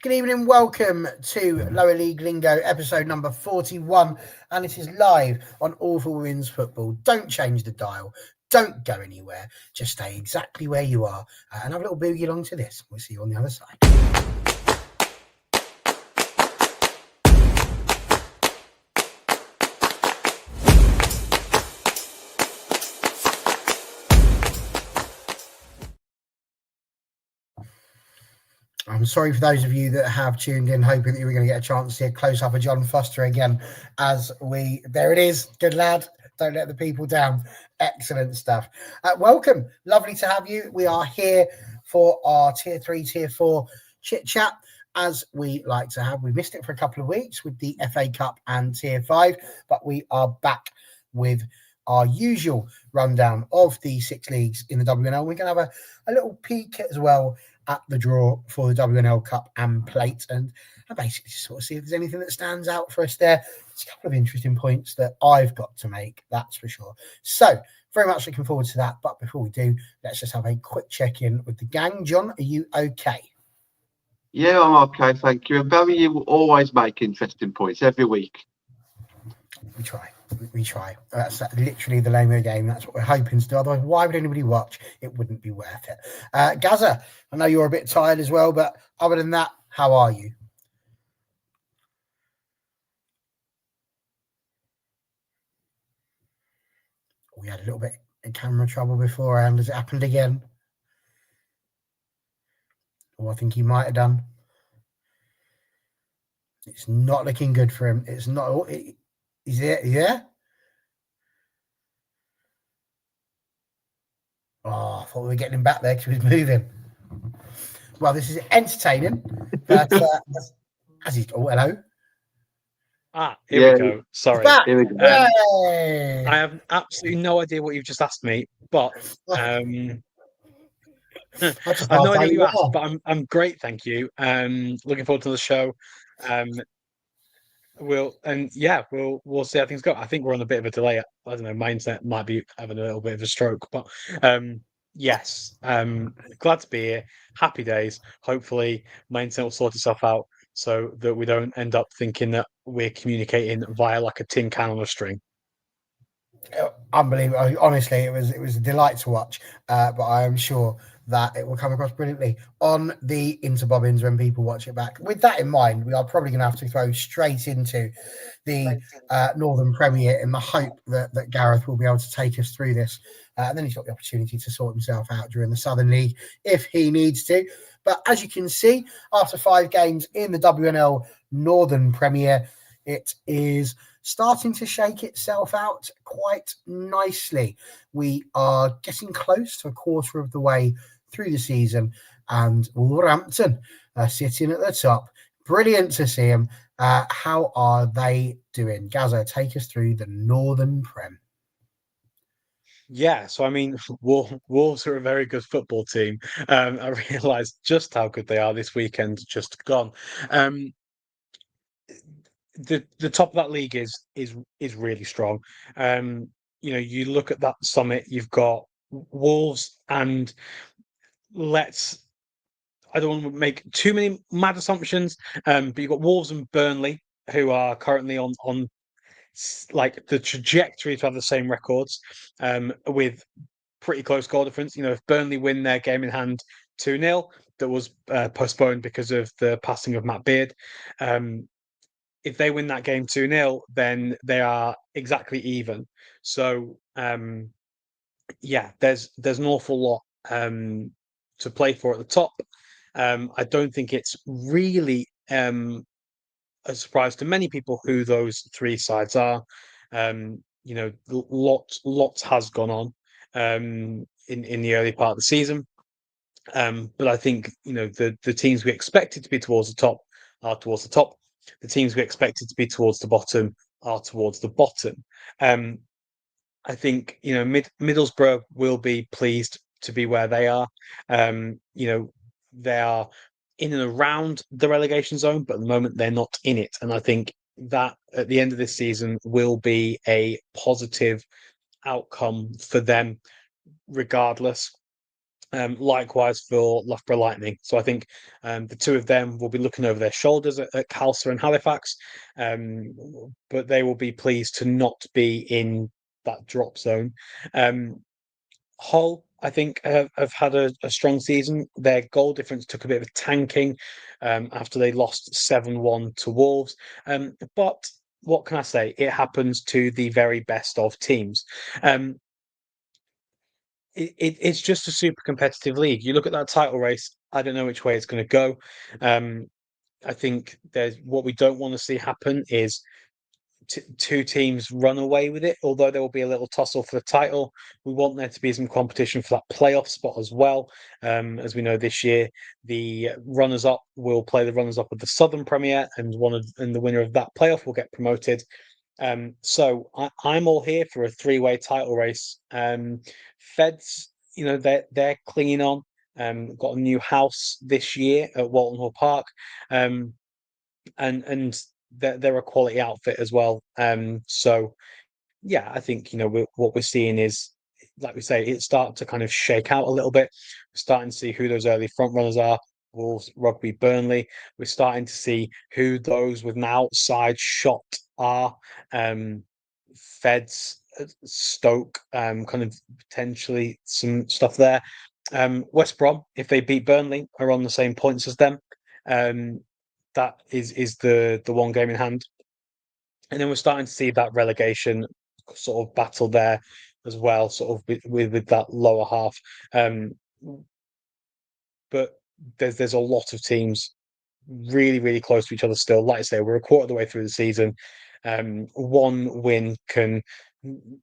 Good evening, welcome to Lower League Lingo, episode number 41, and it is live on All for Women's Football. Don't change the dial, don't go anywhere, just stay exactly where you are and have a little boogie along to this. We'll see you on the other side. I'm sorry for those of you that have tuned in, hoping that you were going to get a chance to see a close-up of John Foster again. There it is. Good lad. Don't let the people down. Excellent stuff. Welcome. Lovely to have you. We are here for our Tier 3, Tier 4 chit-chat, as we like to have. We missed it for a couple of weeks with the FA Cup and Tier 5, but we are back with our usual rundown of the 6 leagues in the WNL. We're going to have a little peek as well at the draw for the WNL Cup and Plate, and basically sort of see if there's anything that stands out for us there. There's a couple of interesting points that I've got to make, that's for sure. So very much looking forward to that. But before we do, let's just have a quick check-in with the gang. John, are you okay? Yeah, I'm okay, thank you. And Barry, you always make interesting points every week. We try. That's literally the name of the game. That's what we're hoping to do. Otherwise, why would anybody watch? It wouldn't be worth it. Gaza, I know you're a bit tired as well, but other than that, how are you? We had a little bit of camera trouble beforehand. Has it happened again? Or I think he might have done. It's not looking good for him. It's not. Is it? Yeah. Oh, I thought we were getting him back there because he was moving. Well, this is entertaining. But as he's hello. Here we go. Sorry. Here we go. I have absolutely no idea what you've just asked me, but I have no idea what you asked, but I'm great, thank you. Looking forward to the show. We'll see how things go. I think we're on a bit of a delay. I don't know, my internet might be having a little bit of a stroke, but yes, glad to be here. Happy days. Hopefully my internet will sort itself out so that we don't end up thinking that we're communicating via like a tin can on a string. Unbelievable. Honestly, it was a delight to watch, but I am sure that it will come across brilliantly on the interbobbins when people watch it back. With that in mind, we are probably going to have to throw straight into the Northern Premier in the hope that Gareth will be able to take us through this. And then he's got the opportunity to sort himself out during the Southern League if he needs to. But as you can see, after 5 games in the WNL Northern Premier, it is starting to shake itself out quite nicely. We are getting close to a quarter of the way through the season, and Wolverhampton are sitting at the top. Brilliant to see them. How are they doing? Gaza, take us through the Northern Prem. Yeah, so I mean, Wolves are a very good football team. I realised just how good they are this weekend, just gone. The top of that league is really strong. You look at that summit, you've got Wolves, and I don't want to make too many mad assumptions, but you've got Wolves and Burnley, who are currently on like the trajectory to have the same records, with pretty close goal difference. If Burnley win their game in hand 2-0, that was postponed because of the passing of Matt Beard. If they win that game 2-0, then they are exactly even. So there's an awful lot to play for at the top. I don't think it's really a surprise to many people who those 3 sides are. Lots has gone on in the early part of the season. But I think the teams we expected to be towards the top are towards the top. The teams we expected to be towards the bottom are towards the bottom. I think Middlesbrough will be pleased to be where they are. They are in and around the relegation zone, but at the moment they're not in it. And I think that at the end of this season will be a positive outcome for them, regardless. Likewise for Loughborough Lightning. So I think the two of them will be looking over their shoulders at Calcer and Halifax, but they will be pleased to not be in that drop zone. Hull, I think, have had a strong season. Their goal difference took a bit of a tanking after they lost 7-1 to Wolves. But what can I say? It happens to the very best of teams. It's just a super competitive league. You look at that title race, I don't know which way it's going to go. I think there's what we don't want to see happen is two teams run away with it, although there will be a little tussle for the title. We want there to be some competition for that playoff spot as well. As we know this year, the runners-up will play the runners-up of the Southern Premier, and the winner of that playoff will get promoted. So I'm all here for a three-way title race. Feds, they're clinging on. Got a new house this year at Walton Hall Park, and they're a quality outfit as well. So yeah, I think what we're seeing is, like we say, it start to kind of shake out a little bit. We're starting to see who those early front runners are. Wolves, Rugby, Burnley. We're starting to see who those with an outside shot are. Feds, Stoke, kind of potentially some stuff there. West Brom, if they beat Burnley, are on the same points as them. That is the one game in hand. And then we're starting to see that relegation sort of battle there as well, sort of with that lower half. But there's a lot of teams really, really close to each other still. Like I say, we're a quarter of the way through the season. One win can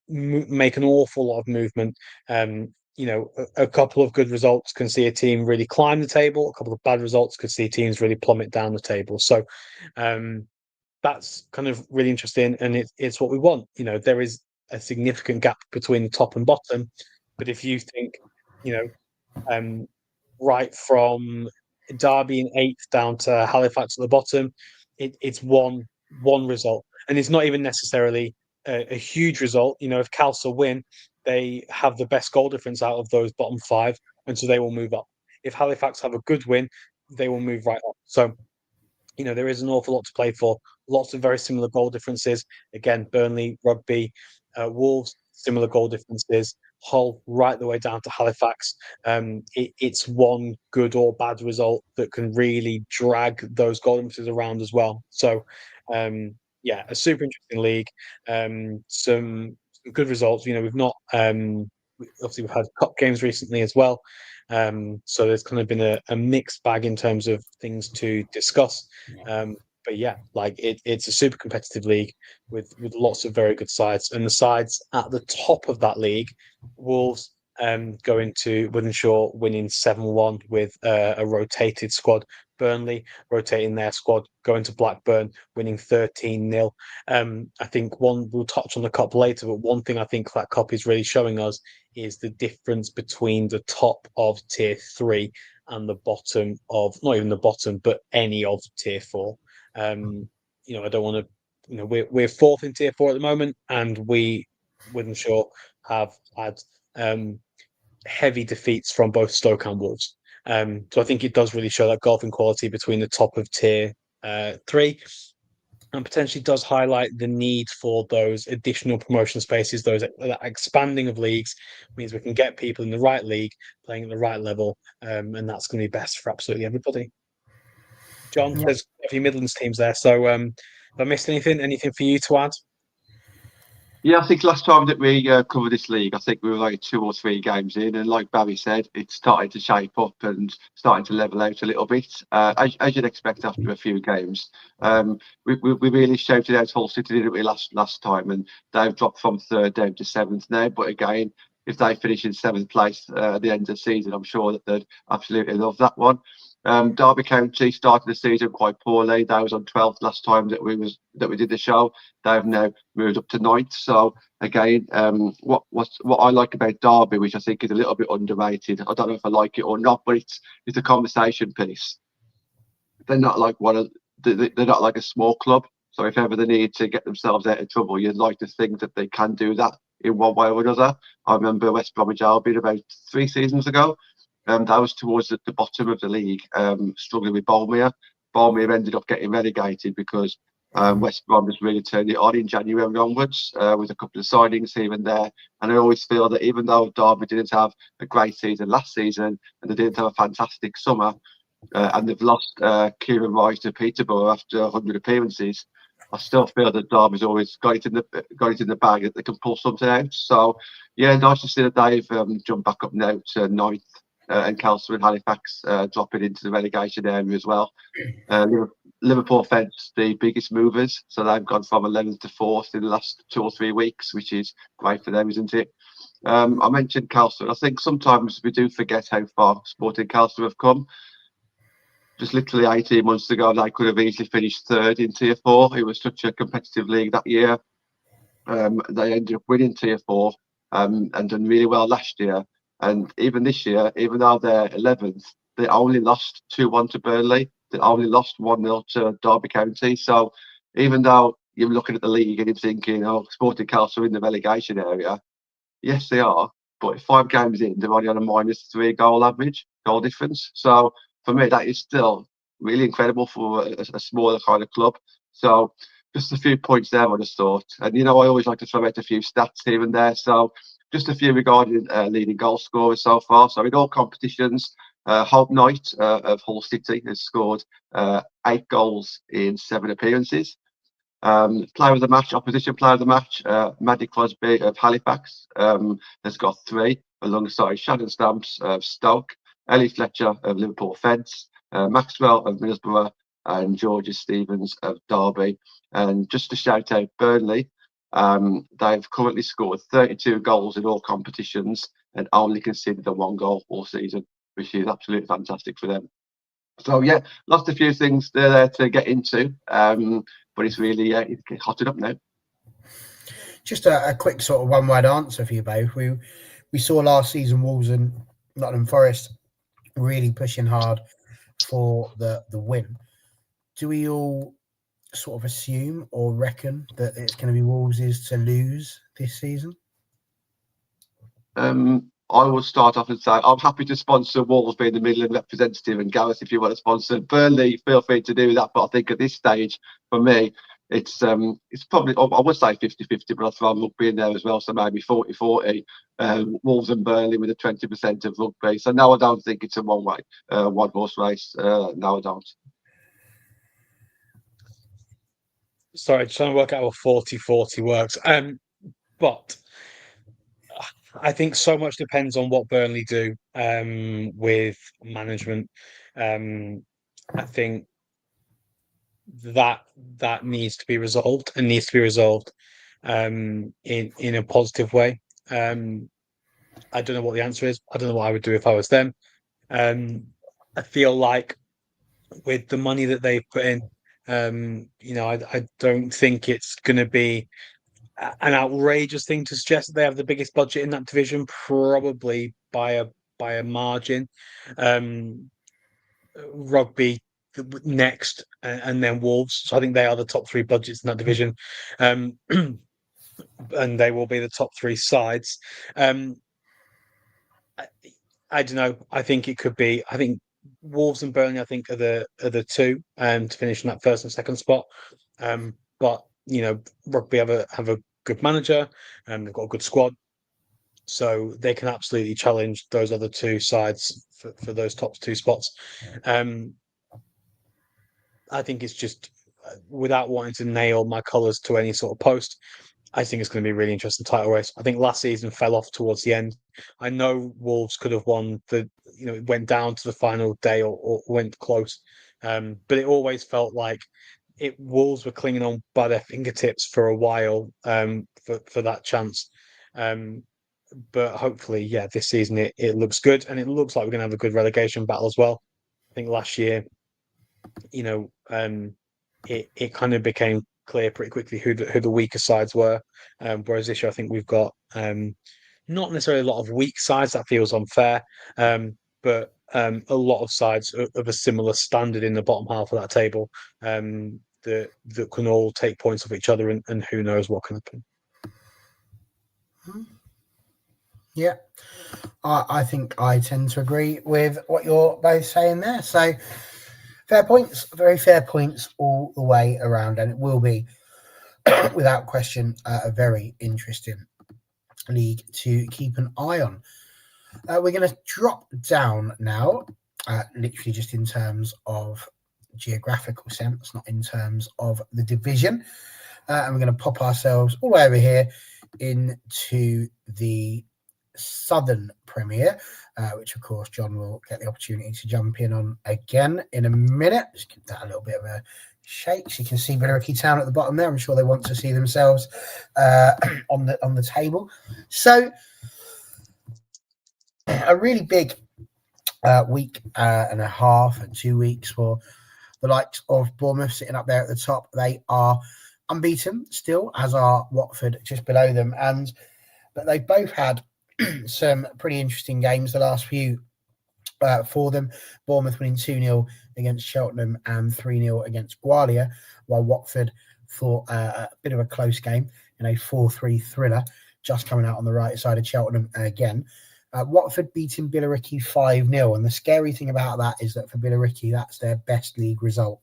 make an awful lot of movement. A couple of good results can see a team really climb the table. A couple of bad results could see teams really plummet down the table. So that's kind of really interesting, and it's what we want. There is a significant gap between the top and bottom, but if you think, right from Derby in eighth down to Halifax at the bottom, it's one result, and it's not even necessarily a huge result. If Calcer win, they have the best goal difference out of those bottom five, and so they will move up. If Halifax have a good win, they will move right up. So there is an awful lot to play for. Lots of very similar goal differences. Again, Burnley, Rugby, Wolves, similar goal differences. Hull, right the way down to Halifax. It's one good or bad result that can really drag those goal differences around as well. So, yeah, a super interesting league. Some good results. We've not obviously we've had cup games recently as well. So there's kind of been a mixed bag in terms of things to discuss. But yeah, it's a super competitive league with lots of very good sides, and the sides at the top of that league, Wolves going to Wythenshawe winning 7-1 with a rotated squad. Burnley rotating their squad, going to Blackburn, winning 13-0. I think we'll touch on the cup later, but one thing I think that cup is really showing us is the difference between the top of tier 3 and the bottom of, not even the bottom, but any of tier 4. I don't want to, we're fourth in tier 4 at the moment, and Wythenshawe have had heavy defeats from both Stoke and Wolves. So I think it does really show that golfing quality between the top of tier 3, and potentially does highlight the need for those additional promotion spaces. That expanding of leagues means we can get people in the right league playing at the right level, and that's going to be best for absolutely everybody. John, there's a few Midlands teams there, so have I missed anything? Anything for you to add? Yeah, I think last time that we covered this league, I think we were like 2 or 3 games in, and like Barry said, it's starting to shape up and starting to level out a little bit, as you'd expect after a few games. We really shouted out Hull City, didn't we, last time, and they've dropped from 3rd down to 7th now. But again, if they finish in 7th place at the end of the season, I'm sure that they'd absolutely love that one. Derby County started the season quite poorly. They was on 12th last time that we did the show. They've now moved up to 9th. So again, what I like about Derby, which I think is a little bit underrated, I don't know if I like it or not, but it's a conversation piece. They're not like they're not like a small club. So if ever they need to get themselves out of trouble, you'd like to think that they can do that in one way or another. I remember West Bromwich Albion about 3 seasons ago. that was towards the bottom of the league, struggling with Bournemouth. Bournemouth ended up getting relegated because West Brom just really turned it on in January onwards with a couple of signings here and there. And I always feel that even though Derby didn't have a great season last season and they didn't have a fantastic summer, and they've lost Kieran Wright to Peterborough after 100 appearances, I still feel that Derby's always got it in the bag that they can pull something out. So yeah, nice to see that they've jumped back up now to ninth, and Kelso and Halifax dropping into the relegation area as well. Liverpool fence the biggest movers, so they've gone from 11th to 4th in the last 2 or 3 weeks, which is great for them, isn't it? I mentioned Kelso. I think sometimes we do forget how far Sporting Kelso have come. Just literally 18 months ago, they could have easily finished 3rd in Tier 4. It was such a competitive league that year. They ended up winning Tier 4 and done really well last year. And even this year, even though they're 11th, they only lost 2-1 to Burnley. They only lost 1-0 to Derby County. So even though you're looking at the league and you're thinking, oh, Sporting Kelso are in the relegation area, yes, they are. But 5 games in, they're only on a -3 goal average, goal difference. So for me, that is still really incredible for a smaller kind of club. So just a few points there, I just thought. And, I always like to throw out a few stats here and there. So just a few regarding leading goal scorers so far. So in all competitions, Hope Knight of Hull City has scored 8 goals in 7 appearances. Player of the match, opposition player of the match, Maddie Crosby of Halifax has got 3, alongside Shannon Stamps of Stoke, Ellie Fletcher of Liverpool Fence, Maxwell of Middlesbrough, and Georgia Stevens of Derby. And just to shout out Burnley, they've currently scored 32 goals in all competitions and only conceded a 1 goal all season, which is absolutely fantastic for them. So yeah, lots of few things there to get into, but it's really it's hotted up now. Just a quick sort of one-word answer for you both. We saw last season Wolves and Nottingham Forest really pushing hard for the win. Do we all sort of assume or reckon that it's going to be Wolves' to lose this season? I will start off and say I'm happy to sponsor Wolves being the Midland representative, and Gareth, if you want to sponsor Burnley, feel free to do that. But I think at this stage, for me, it's probably, I would say 50-50, but I'll throw rugby in there as well, so maybe 40-40. Wolves and Burnley with a 20% of rugby. So no, I don't think it's a one horse race. No, I don't. Sorry, trying to work out how 40-40 works. But I think so much depends on what Burnley do with management. I think that needs to be resolved and needs to be resolved in a positive way. I don't know what the answer is. I don't know what I would do if I was them. I feel like with the money that they've put in, I don't think it's going to be an outrageous thing to suggest that they have the biggest budget in that division, probably by a margin. Rugby next, and then Wolves. So I think they are the top 3 budgets in that division, and they will be the top 3 sides. I don't know. I think it could be. I think Wolves and Burnley, I think, are the 2 to finish in that 1st and 2nd spot. But Rugby have a good manager and they've got a good squad, so they can absolutely challenge those other 2 sides for those top 2 spots. I think it's just, without wanting to nail my colours to any sort of post, I think it's going to be a really interesting title race. I think last season fell off towards the end. I know Wolves could have won it went down to the final day or went close. But it always felt like Wolves were clinging on by their fingertips for a while for that chance. But hopefully, this season it looks good, and it looks like we're going to have a good relegation battle as well. I think last year, it kind of became clear pretty quickly who the weaker sides were. Whereas this year, I think we've got not necessarily a lot of weak sides. That feels unfair. But a lot of sides of a similar standard in the bottom half of that table that can all take points off each other, and who knows what can happen. Yeah. I think I tend to agree with what you're both saying there. So fair points, very fair points all the way around, and it will be, without question, a very interesting league to keep an eye on. We're going to drop down now, literally just in terms of geographical sense, not in terms of the division. And we're going to pop ourselves all the way over here into the Southern Premier, which of course John will get the opportunity to jump in on again in a minute. Just give that a little bit of a shake. So you can see Billericay Town at the bottom there. I'm sure they want to see themselves on the table. So a really big week and a half and 2 weeks for the likes of Bournemouth sitting up there at the top. They are unbeaten still, as are Watford just below them, but they both had some pretty interesting games the last few for them. Bournemouth winning 2-0 against Cheltenham and 3-0 against Gwalia, while Watford fought a bit of a close game in a 4-3 thriller, just coming out on the right side of Cheltenham again. Watford beating Billericay 5-0, and the scary thing about that is that for Billericay, that's their best league result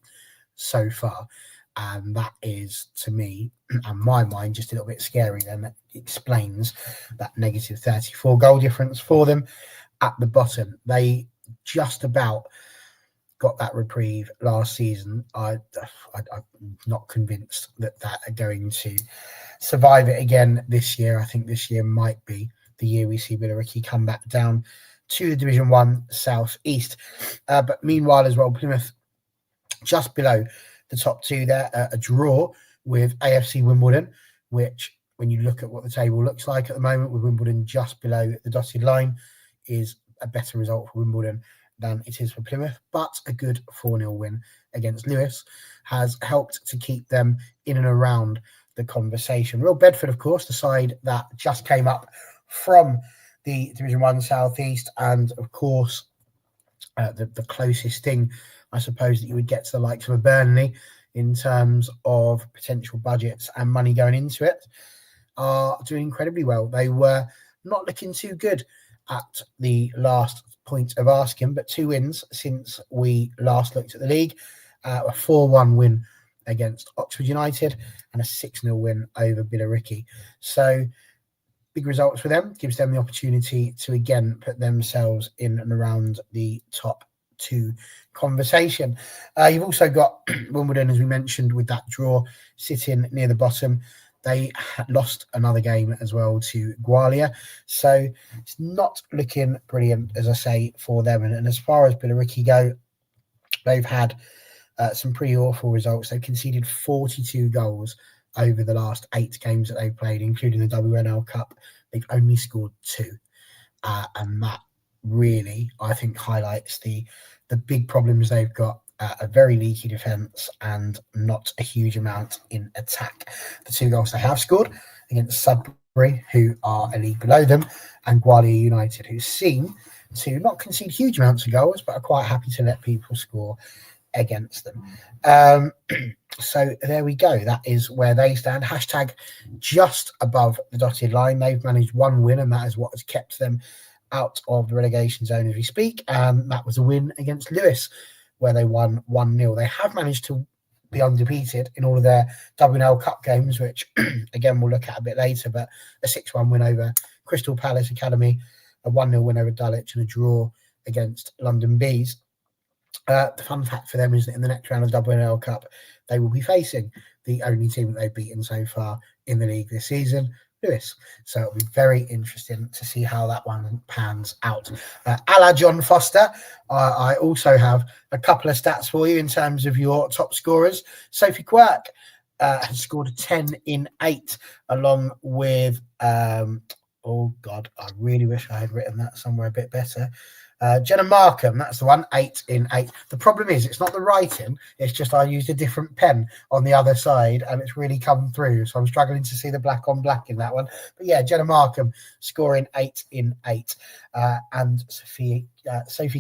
so far, and that is, to me and my mind, just a little bit scary. Then that explains that negative 34 goal difference for them at the bottom. They just about got that reprieve last season. I'm not convinced that are going to survive it again this year. I think this year might be the year we see Billericay come back down to the Division 1 South East. But meanwhile as well, Plymouth just below the top two there, a draw with AFC Wimbledon, which, when you look at what the table looks like at the moment, with Wimbledon just below the dotted line, is a better result for Wimbledon than it is for Plymouth. But a good 4-0 win against Lewis has helped to keep them in and around the conversation. Royal Bedford, of course, the side that just came up from the Division 1 South East, and of course the closest thing, I suppose, that you would get to the likes of a Burnley in terms of potential budgets and money going into it, are doing incredibly well. They were not looking too good at the last point of asking, but 2 wins since we last looked at the league. A 4-1 win against Oxford United and a 6-0 win over Billericay. So big results for them, gives them the opportunity to again put themselves in and around the top 2 conversation. You've also got Wimbledon, as we mentioned, with that draw, sitting near the bottom. They lost another game as well to Gwalia, so it's not looking brilliant, as I say, for them. And as far as Billericay go, they've had some pretty awful results. They've conceded 42 goals over the last 8 games that they've played, including the WNL Cup. They've only scored 2, and that really, I think, highlights the big problems they've got. A very leaky defence and not a huge amount in attack. The 2 goals they have scored against Sudbury, who are a league below them, and Gwalia United, who seem to not concede huge amounts of goals, but are quite happy to let people score against them. So there we go. That is where they stand. Hashtag just above the dotted line. They've managed 1 win, and that is what has kept them out of the relegation zone as we speak. And that was a win against Lewis, where they won 1-0. They have managed to be undefeated in all of their WNL Cup games, which again we'll look at a bit later, but a 6-1 win over Crystal Palace Academy, a 1-0 win over Dulwich, and a draw against London Bees. The fun fact for them is that in the next round of the WNL Cup, they will be facing the only team that they've beaten so far in the league this season, Lewis. So it'll be very interesting to see how that one pans out. A la John Foster, I also have a couple of stats for you in terms of your top scorers. Sophie Quirk has scored 10 in 8, along with, oh God, I really wish I had written that somewhere a bit better. Jenna Markham, that's the one, 8 in 8. The problem is it's not the writing, it's just I used a different pen on the other side and it's really come through, so I'm struggling to see the black on black in that one. But yeah, Jenna Markham scoring 8 in 8, and Sophie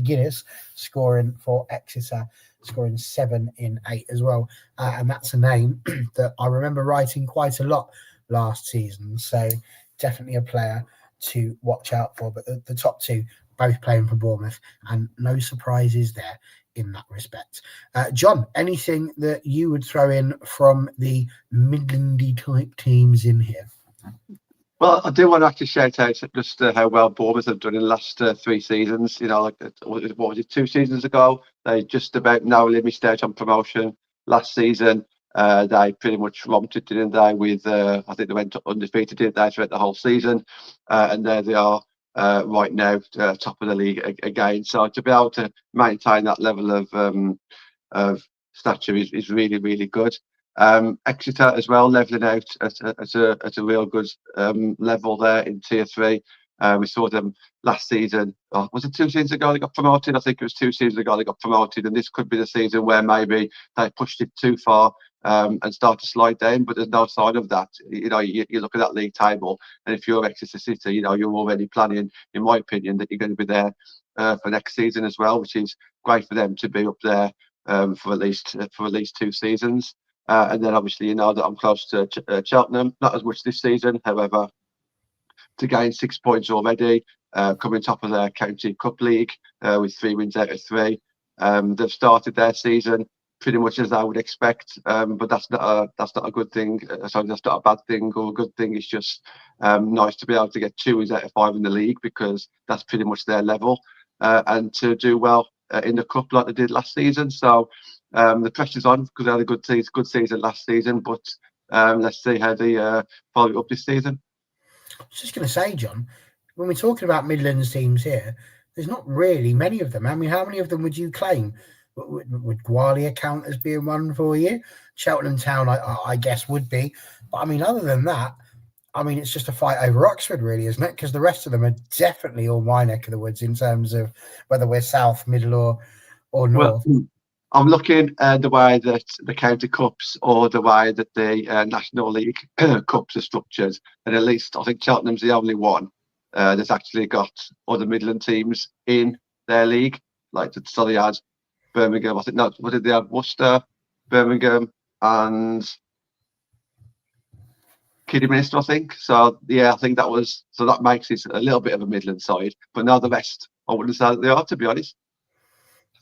Guinness scoring for Exeter, scoring 7 in 8 as well, and that's a name that I remember writing quite a lot last season, so definitely a player to watch out for. But the top two both playing for Bournemouth, and no surprises there in that respect. John, anything that you would throw in from the Midlandy type teams in here? Well, I do want to actually shout out just how well Bournemouth have done in the last 3 seasons. You know, like what was it, 2 seasons ago? They just about narrowly missed out on promotion. Last season, they pretty much romped it, didn't they? With I think they went undefeated, didn't they, throughout the whole season? And there they are right now, top of the league again. So to be able to maintain that level of stature is really, really good. Exeter as well, levelling out at a real good level there in Tier 3. We saw them last season. Oh, was it 2 seasons ago they got promoted? I think it was 2 seasons ago they got promoted, and this could be the season where maybe they pushed it too far and start to slide down. But there's no sign of that. You know, you look at that league table, and if you're Exeter City, you know you're already planning, in my opinion, that you're going to be there for next season as well, which is great for them to be up there for at least 2 seasons. And then obviously, you know that I'm close to Cheltenham, not as much this season. However, to gain 6 points already, coming top of their county cup league with 3 wins out of 3. They've started their season pretty much as I would expect, but that's not a good thing. Sorry, that's not a bad thing or a good thing. It's just nice to be able to get 2 wins out of 5 in the league, because that's pretty much their level, and to do well in the cup like they did last season. So the pressure's on because they had a good season last season, but let's see how they follow it up this season. I was just going to say, John, when we're talking about Midlands teams here, there's not really many of them. I mean, how many of them would you claim? Would Gwalia count as being one for you? Cheltenham Town, I guess, would be. But I mean, other than that, I mean, it's just a fight over Oxford, really, isn't it? Because the rest of them are definitely all my neck of the woods in terms of whether we're south, middle, or north. Well, I'm looking at the way that the county cups or the way that the National League cups are structured, and at least I think Cheltenham's the only one that's actually got other Midland teams in their league, like the Soliad, Birmingham. I think no, what did they have? Worcester, Birmingham, and Kidderminster, I think. So yeah, I think that makes it a little bit of a Midland side, but now the rest, I wouldn't say that they are, to be honest.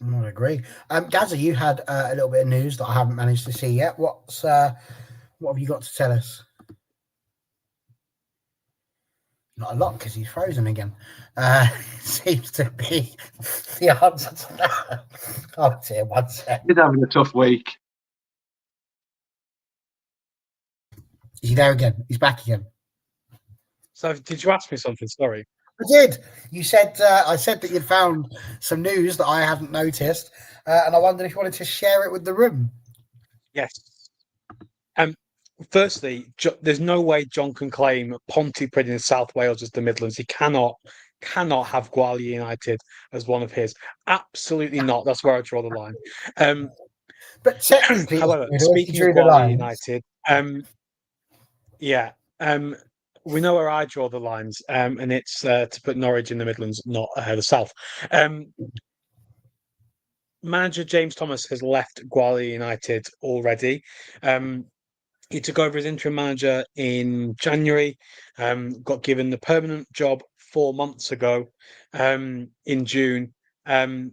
I agree. Gazza, you had a little bit of news that I haven't managed to see yet. What have you got to tell us? Not a lot, because he's frozen again. Seems to be the answer to that. Oh dear, one sec. He's having a tough week. Is he there again? He's back again. So, did you ask me something? Sorry. I did. You said I said that you'd found some news that I hadn't noticed, and I wondered if you wanted to share it with the room. Yes. Firstly, there's no way John can claim Pontypridd in South Wales as the Midlands. He cannot have Gwalia United as one of his. Absolutely not. That's where I draw the line. But technically, however, speaking of Gwalia United, we know where I draw the lines, and it's to put Norwich in the Midlands, not the South. Manager James Thomas has left Gwalia United already. He took over as interim manager in January, got given the permanent job 4 months ago in June, and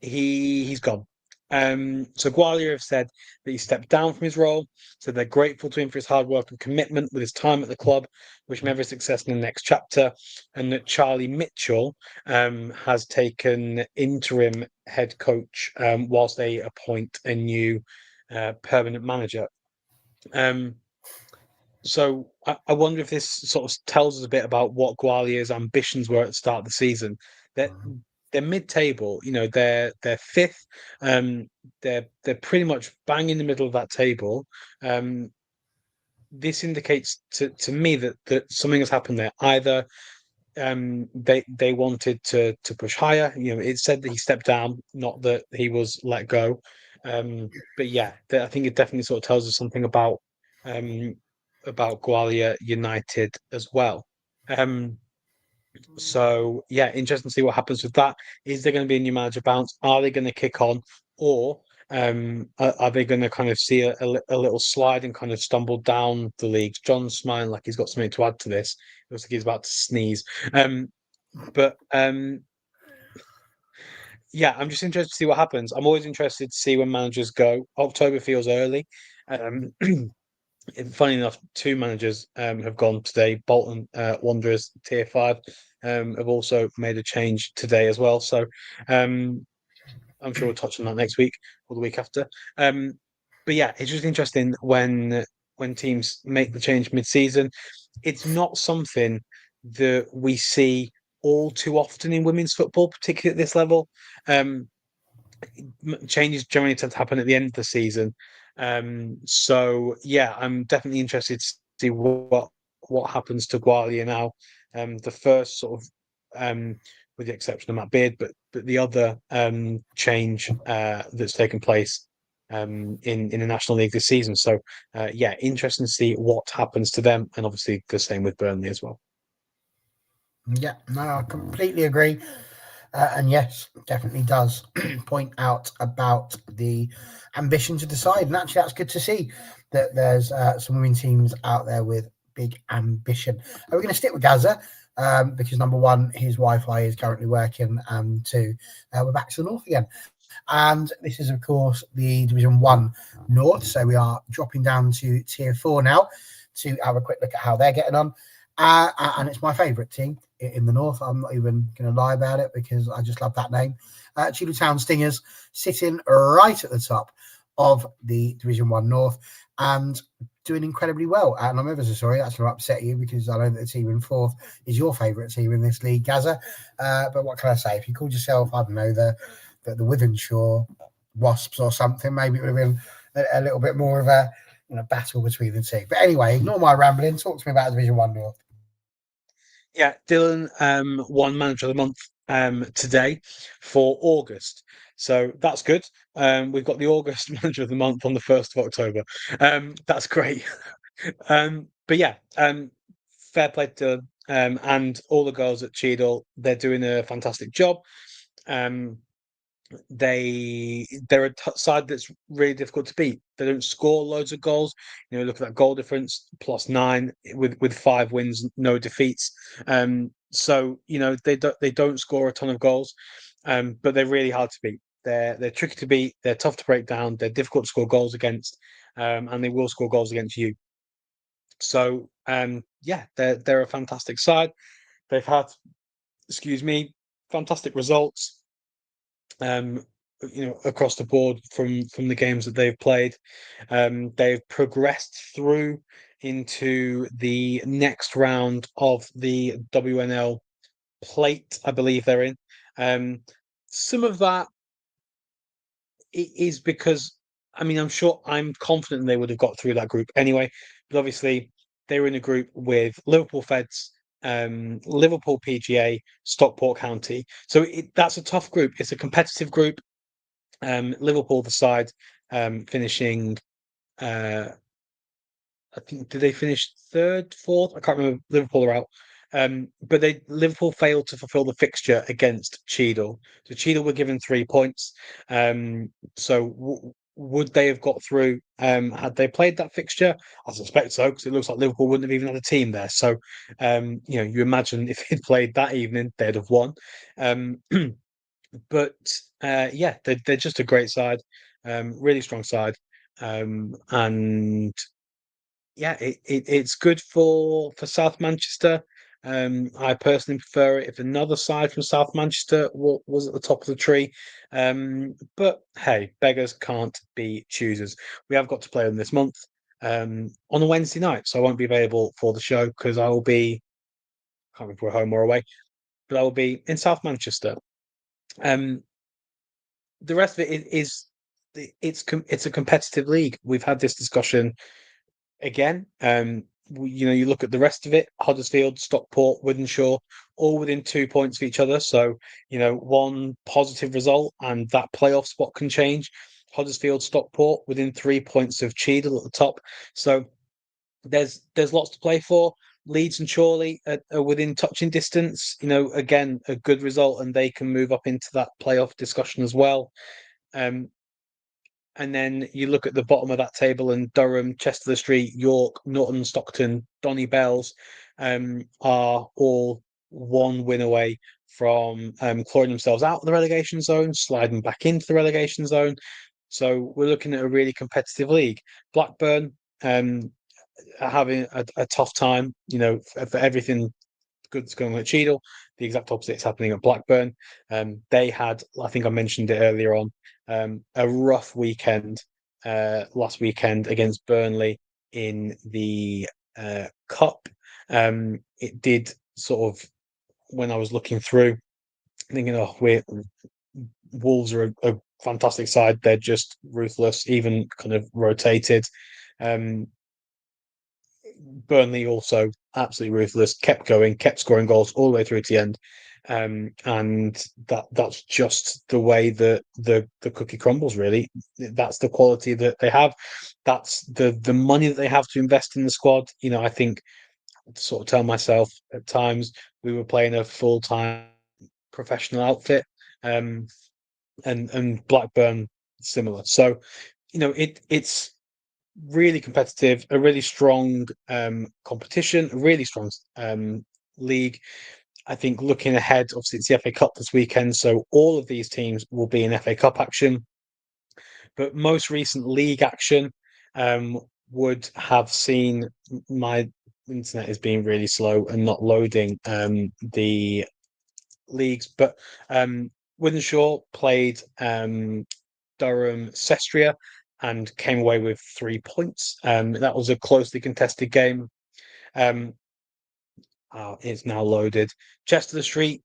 he's gone. So Gwalia have said that he stepped down from his role, so they're grateful to him for his hard work and commitment with his time at the club, wish him every success in the next chapter, and that Charlie Mitchell has taken interim head coach whilst they appoint a new permanent manager. So I wonder if this sort of tells us a bit about what Gwalia's ambitions were at the start of the season. They're mid-table, you know, they're fifth. They're pretty much bang in the middle of that table. This indicates to me that something has happened there. Either they wanted to push higher. You know, it said that he stepped down, not that he was let go. But yeah, I think it definitely sort of tells us something about Gwalia United as well. So yeah, interesting to see what happens with that. Is there going to be a new manager bounce? Are they going to kick on, or Are they going to kind of see a little slide and kind of stumble down the league? John's smiling like he's got something to add to this. It looks like he's about to sneeze. But yeah, I'm just interested to see what happens. I'm always interested to see when managers go. October feels early. Funny enough, two managers have gone today. Bolton Wanderers Tier 5 have also made a change today as well. So I'm sure we'll touch on that next week or the week after. But yeah, it's just interesting when teams make the change mid-season. It's not something that we see all too often in women's football, particularly at this level. Changes generally tend to happen at the end of the season. So yeah, I'm definitely interested to see what happens to Gualia now. The first sort of with the exception of Matt Beard, but the other change that's taken place in the National League this season. So yeah, interesting to see what happens to them, and obviously the same with Burnley as well. Yeah, no, I completely agree. And yes, definitely does point out about the ambition to decide. And actually, that's good to see that there's some women teams out there with big ambition. We're going to stick with Gaza because number one, his Wi-Fi is currently working, and two, we're back to the north again. And this is, of course, the Division 1 North. So we are dropping down to Tier 4 now to have a quick look at how they're getting on. And it's my favourite team in the north. I'm not even going to lie about it because I just love that name. Cheadle Town Stingers sitting right at the top of the Division 1 North and doing incredibly well. And I'm ever so sorry that's going to upset you because I know that the team in fourth is your favourite team in this league, Gaza. But what can I say? If you called yourself, I don't know, the Withenshaw Wasps or something, maybe it would have been a little bit more of a battle between the two. But anyway, ignore my rambling. Talk to me about Division 1 North. Yeah, Dylan won Manager of the Month today for August. So that's good. We've got the August Manager of the Month on the 1st of October. That's great. But yeah, fair play to Dylan and all the girls at Cheadle. They're doing a fantastic job. They're a side that's really difficult to beat. They don't score loads of goals. Look at that goal difference, +9 with 5 wins, no defeats. So they don't score a ton of goals, but they're really hard to beat. They're tricky to beat. They're tough to break down. They're difficult to score goals against, and they will score goals against you. So yeah, they're a fantastic side. They've had, fantastic results. Across the board from the games that they've played. They've progressed through into the next round of the WNL plate, I believe they're in. Some of that is because, I'm confident they would have got through that group anyway, but obviously they were in a group with Liverpool Feds, Liverpool PGA, Stockport County. So that's a tough group. It's a competitive group. Liverpool, the side, finishing. I think did they finish third, fourth? I can't remember. Liverpool are out. But Liverpool failed to fulfil the fixture against Cheadle. So Cheadle were given 3 points. So would they have got through had they played that fixture? I suspect so, because it looks like Liverpool wouldn't have even had a team there. So you imagine if they'd played that evening, they'd have won. But yeah, they're just a great side, really strong side, and yeah, it's good for South Manchester. I personally prefer it if another side from South Manchester was at the top of the tree. But hey, beggars can't be choosers. We have got to play them this month on a Wednesday night, so I won't be available for the show because I will be, I can't remember if we're home or away, but I will be in South Manchester. The rest of it is it's a competitive league. We've had this discussion again. You look at the rest of it: Huddersfield, Stockport, Withenshaw, all within 2 points of each other. So one positive result and that playoff spot can change. Huddersfield, Stockport within 3 points of Cheadle at the top. So there's lots to play for. Leeds and Chorley are within touching distance. Again, a good result, and they can move up into that playoff discussion as well. And then you look at the bottom of that table, and Durham, Chester Street, York, Norton, Stockton, Donny Bells are all one win away from clawing themselves out of the relegation zone, sliding back into the relegation zone. So we're looking at a really competitive league. Blackburn having a tough time, for everything good's going on at Cheadle. The exact opposite is happening at Blackburn. They had, I think I mentioned it earlier on, a rough weekend last weekend against Burnley in the Cup. It did sort of, when I was looking through, thinking, oh, Wolves are a fantastic side. They're just ruthless, even kind of rotated. Burnley also absolutely ruthless, kept going, kept scoring goals all the way through to the end. And that's just the way that the cookie crumbles, really. That's the quality that they have. That's the money that they have to invest in the squad. I think, sort of tell myself at times, we were playing a full-time professional outfit. And Blackburn similar. So, it's really competitive, a really strong competition, a really strong league. I think looking ahead, obviously it's the FA Cup this weekend, so all of these teams will be in FA Cup action. But most recent league action would have seen, my internet is being really slow and not loading the leagues, but Wythenshawe played Durham Sestria and came away with 3 points. That was a closely contested game. It's now loaded. Chester Street,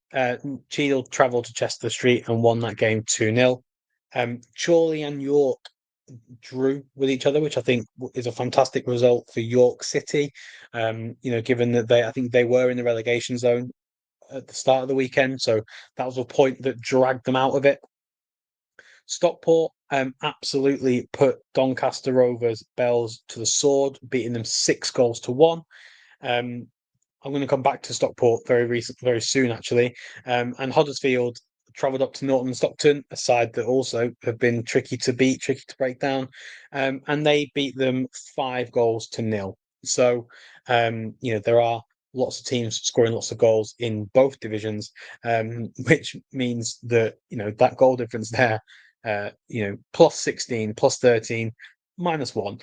Cheadle travelled to Chester Street and won that game 2-0. Chorley and York drew with each other, which I think is a fantastic result for York City. Given that I think they were in the relegation zone at the start of the weekend, so that was a point that dragged them out of it. Stockport absolutely put Doncaster Rovers Bells to the sword, beating them 6-1. I'm going to come back to Stockport very soon, actually. And Huddersfield travelled up to Norton and Stockton, a side that also have been tricky to beat, tricky to break down, and they beat them 5-0. So, there are lots of teams scoring lots of goals in both divisions, which means that that goal difference there, plus 16, plus 13, minus 1.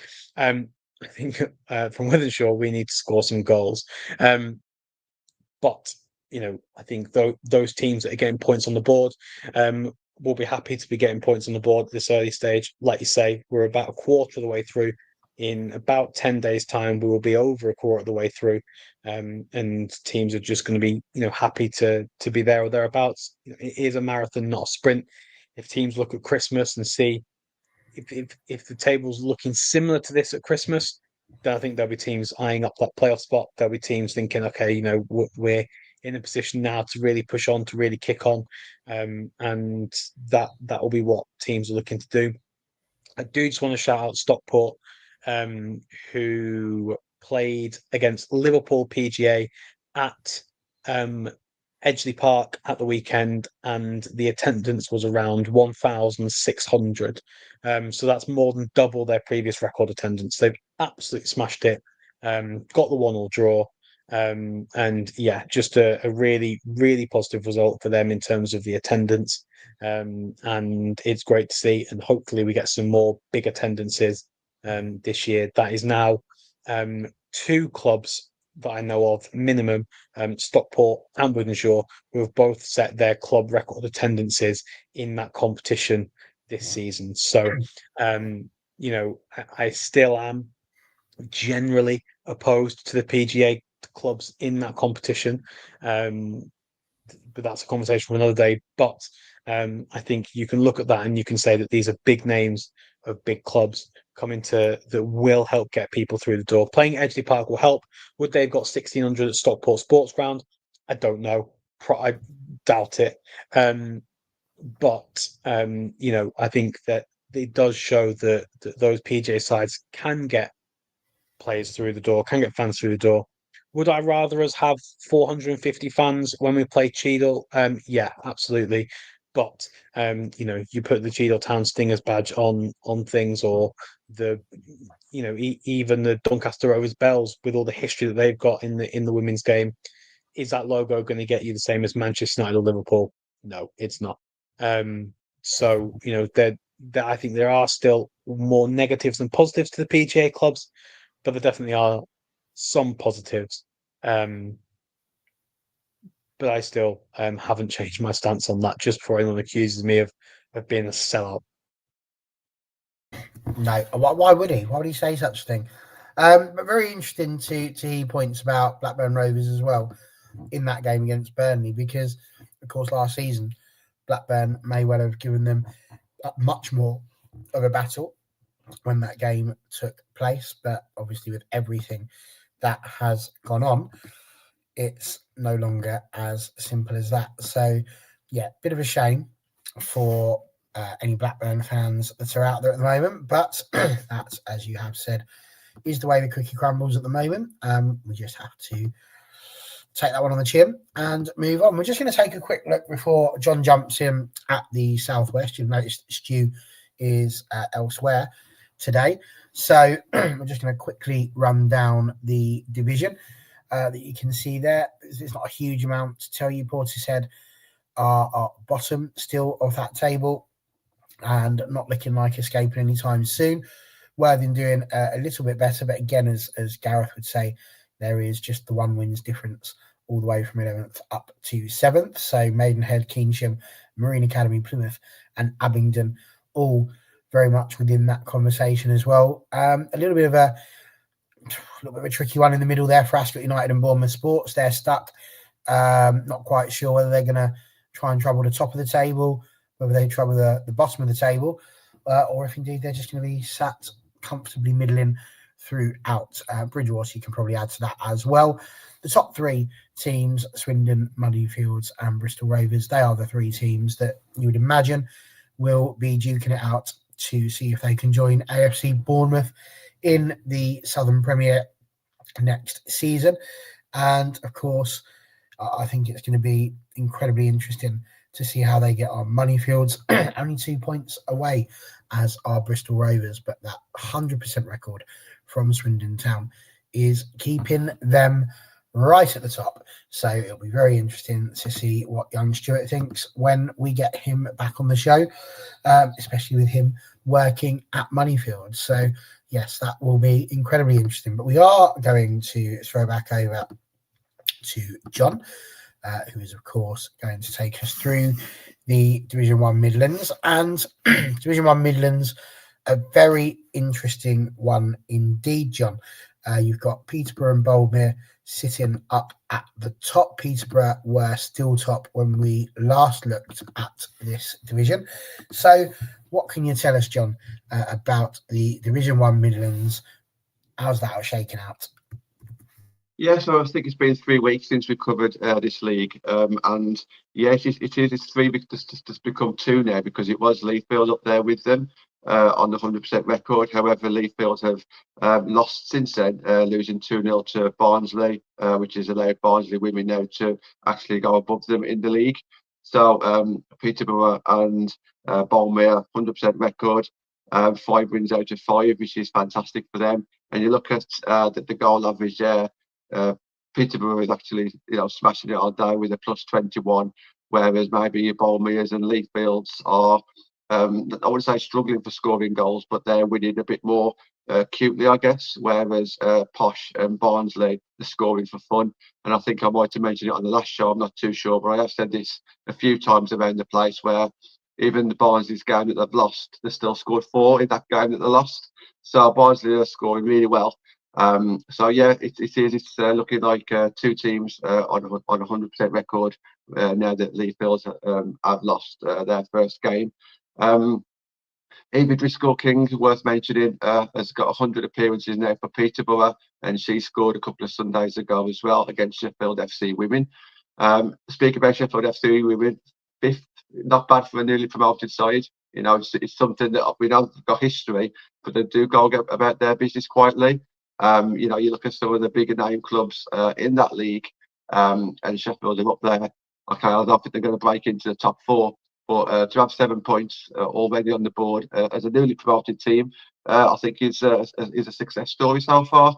I think from Wythenshawe we need to score some goals. But I think those teams that are getting points on the board will be happy to be getting points on the board at this early stage. Like you say, we're about a quarter of the way through. In about 10 days' time, we will be over a quarter of the way through, and teams are just going to be happy to be there or thereabouts. It is a marathon, not a sprint. If teams look at Christmas and see if the table's looking similar to this at Christmas, then I think there'll be teams eyeing up that playoff spot. There'll be teams thinking, okay, we're in a position now to really push on, to really kick on, and that will be what teams are looking to do. I do just want to shout out Stockport, who played against Liverpool PGA at Edgeley Park at the weekend, and the attendance was around 1,600. So that's more than double their previous record attendance. They've absolutely smashed it. Got the 1-1 draw. And yeah, just a really, really positive result for them in terms of the attendance. And it's great to see. And hopefully we get some more big attendances this year. That is now 2 clubs that I know of, minimum, Stockport and Wythenshawe, who have both set their club record attendances in that competition this season. So, I still am generally opposed to the PGA clubs in that competition. But that's a conversation for another day. But I think you can look at that and you can say that these are big names of big clubs coming to that will help get people through the door. Playing at Edgeley Park will help. Would they have got 1,600 at Stockport Sports Ground? I don't know. I doubt it. But I think that it does show that those PGA sides can get players through the door, can get fans through the door. Would I rather us have 450 fans when we play Cheadle? Yeah, absolutely. got you put the Cheadle Town Stingers badge on things, or the even the Doncaster Rovers Bells, with all the history that they've got in the women's game. Is that logo going to get you the same as Manchester United or Liverpool? No, it's not. So I think there are still more negatives than positives to the PGA clubs, but there definitely are some positives. But I still haven't changed my stance on that, just before anyone accuses me of being a sellout. No, why would he? Why would he say such a thing? But very interesting to hear points about Blackburn Rovers as well in that game against Burnley, because, of course, last season Blackburn may well have given them much more of a battle when that game took place. But obviously, with everything that has gone on, it's no longer as simple as that. So, yeah, bit of a shame for any Blackburn fans that are out there at the moment. But that's, as you have said, is the way the cookie crumbles at the moment. We just have to take that one on the chin and move on. We're just going to take a quick look before John jumps in at the Southwest. You've noticed Stu is elsewhere today. So we're just going to quickly run down the division that you can see there. There's not a huge amount to tell you. Portishead are bottom still of that table and not looking like escaping anytime soon. Worthing doing a little bit better, but again, as Gareth would say, there is just the one wins difference all the way from 11th up to 7th. So Maidenhead, Keynsham, Marine Academy, Plymouth and Abingdon all very much within that conversation as well. A little bit of a tricky one in the middle there for Ascot United and Bournemouth Sports. They're stuck. Not quite sure whether they're going to try and trouble the top of the table, whether they trouble the bottom of the table, or if indeed they're just going to be sat comfortably middling throughout. Bridgewater, you can probably add to that as well. The top three teams, Swindon, Muddyfields and Bristol Rovers, they are the three teams that you would imagine will be duking it out to see if they can join AFC Bournemouth in the Southern Premier next season. And of course, I think it's going to be incredibly interesting to see how they get on. Muddyfields only 2 points away, as are Bristol Rovers, but that 100% record from Swindon Town is keeping them right at the top. So it'll be very interesting to see what young Stuart thinks when we get him back on the show, especially with him working at Muddyfield. So yes, that will be incredibly interesting. But we are going to throw back over to John, who is, of course, going to take us through the Division 1 Midlands. And Division 1 Midlands, a very interesting one indeed, John. You've got Peterborough and Boldmere sitting up at the top. Peterborough were still top when we last looked at this division. So what can you tell us, John, about the Division 1 Midlands? How's that shaking out? Yeah, so I think it's been 3 weeks since we covered this league, and yes, it's three because it's become two now, because it was Leafield up there with them on the 100% record. However, Leafield have lost since then, losing 2-0 to Barnsley, which has allowed Barnsley women now to actually go above them in the league. So Peterborough and Bournemouth 100% record, 5 wins out of 5, which is fantastic for them. And you look at the goal average there. Peterborough is actually, smashing it all down with a +21, whereas maybe your Bournemouth and Leafields are, I wouldn't say struggling for scoring goals, but they're winning a bit more acutely, I guess. Whereas Posh and Barnsley, they're scoring for fun. And I think I might have mentioned it on the last show. I'm not too sure, but I have said this a few times around the place, where even the Barnsley's game that they've lost, they still scored 4 in that game that they lost. So Barnsley are scoring really well. So yeah, it's looking like 2 teams on a 100% record now that Leafields have lost their first game. Amy Driscoll-King, worth mentioning, has got 100 appearances now for Peterborough, and she scored a couple of Sundays ago as well against Sheffield FC women. Speaking about Sheffield FC women, 5th, not bad for a newly promoted side. It's something that we don't got history, but they do go about their business quietly. You look at some of the bigger name clubs in that league, and Sheffield are up there. Okay, I don't think they're going to break into the top 4, But to have 7 points already on the board as a newly promoted team, I think is a success story so far.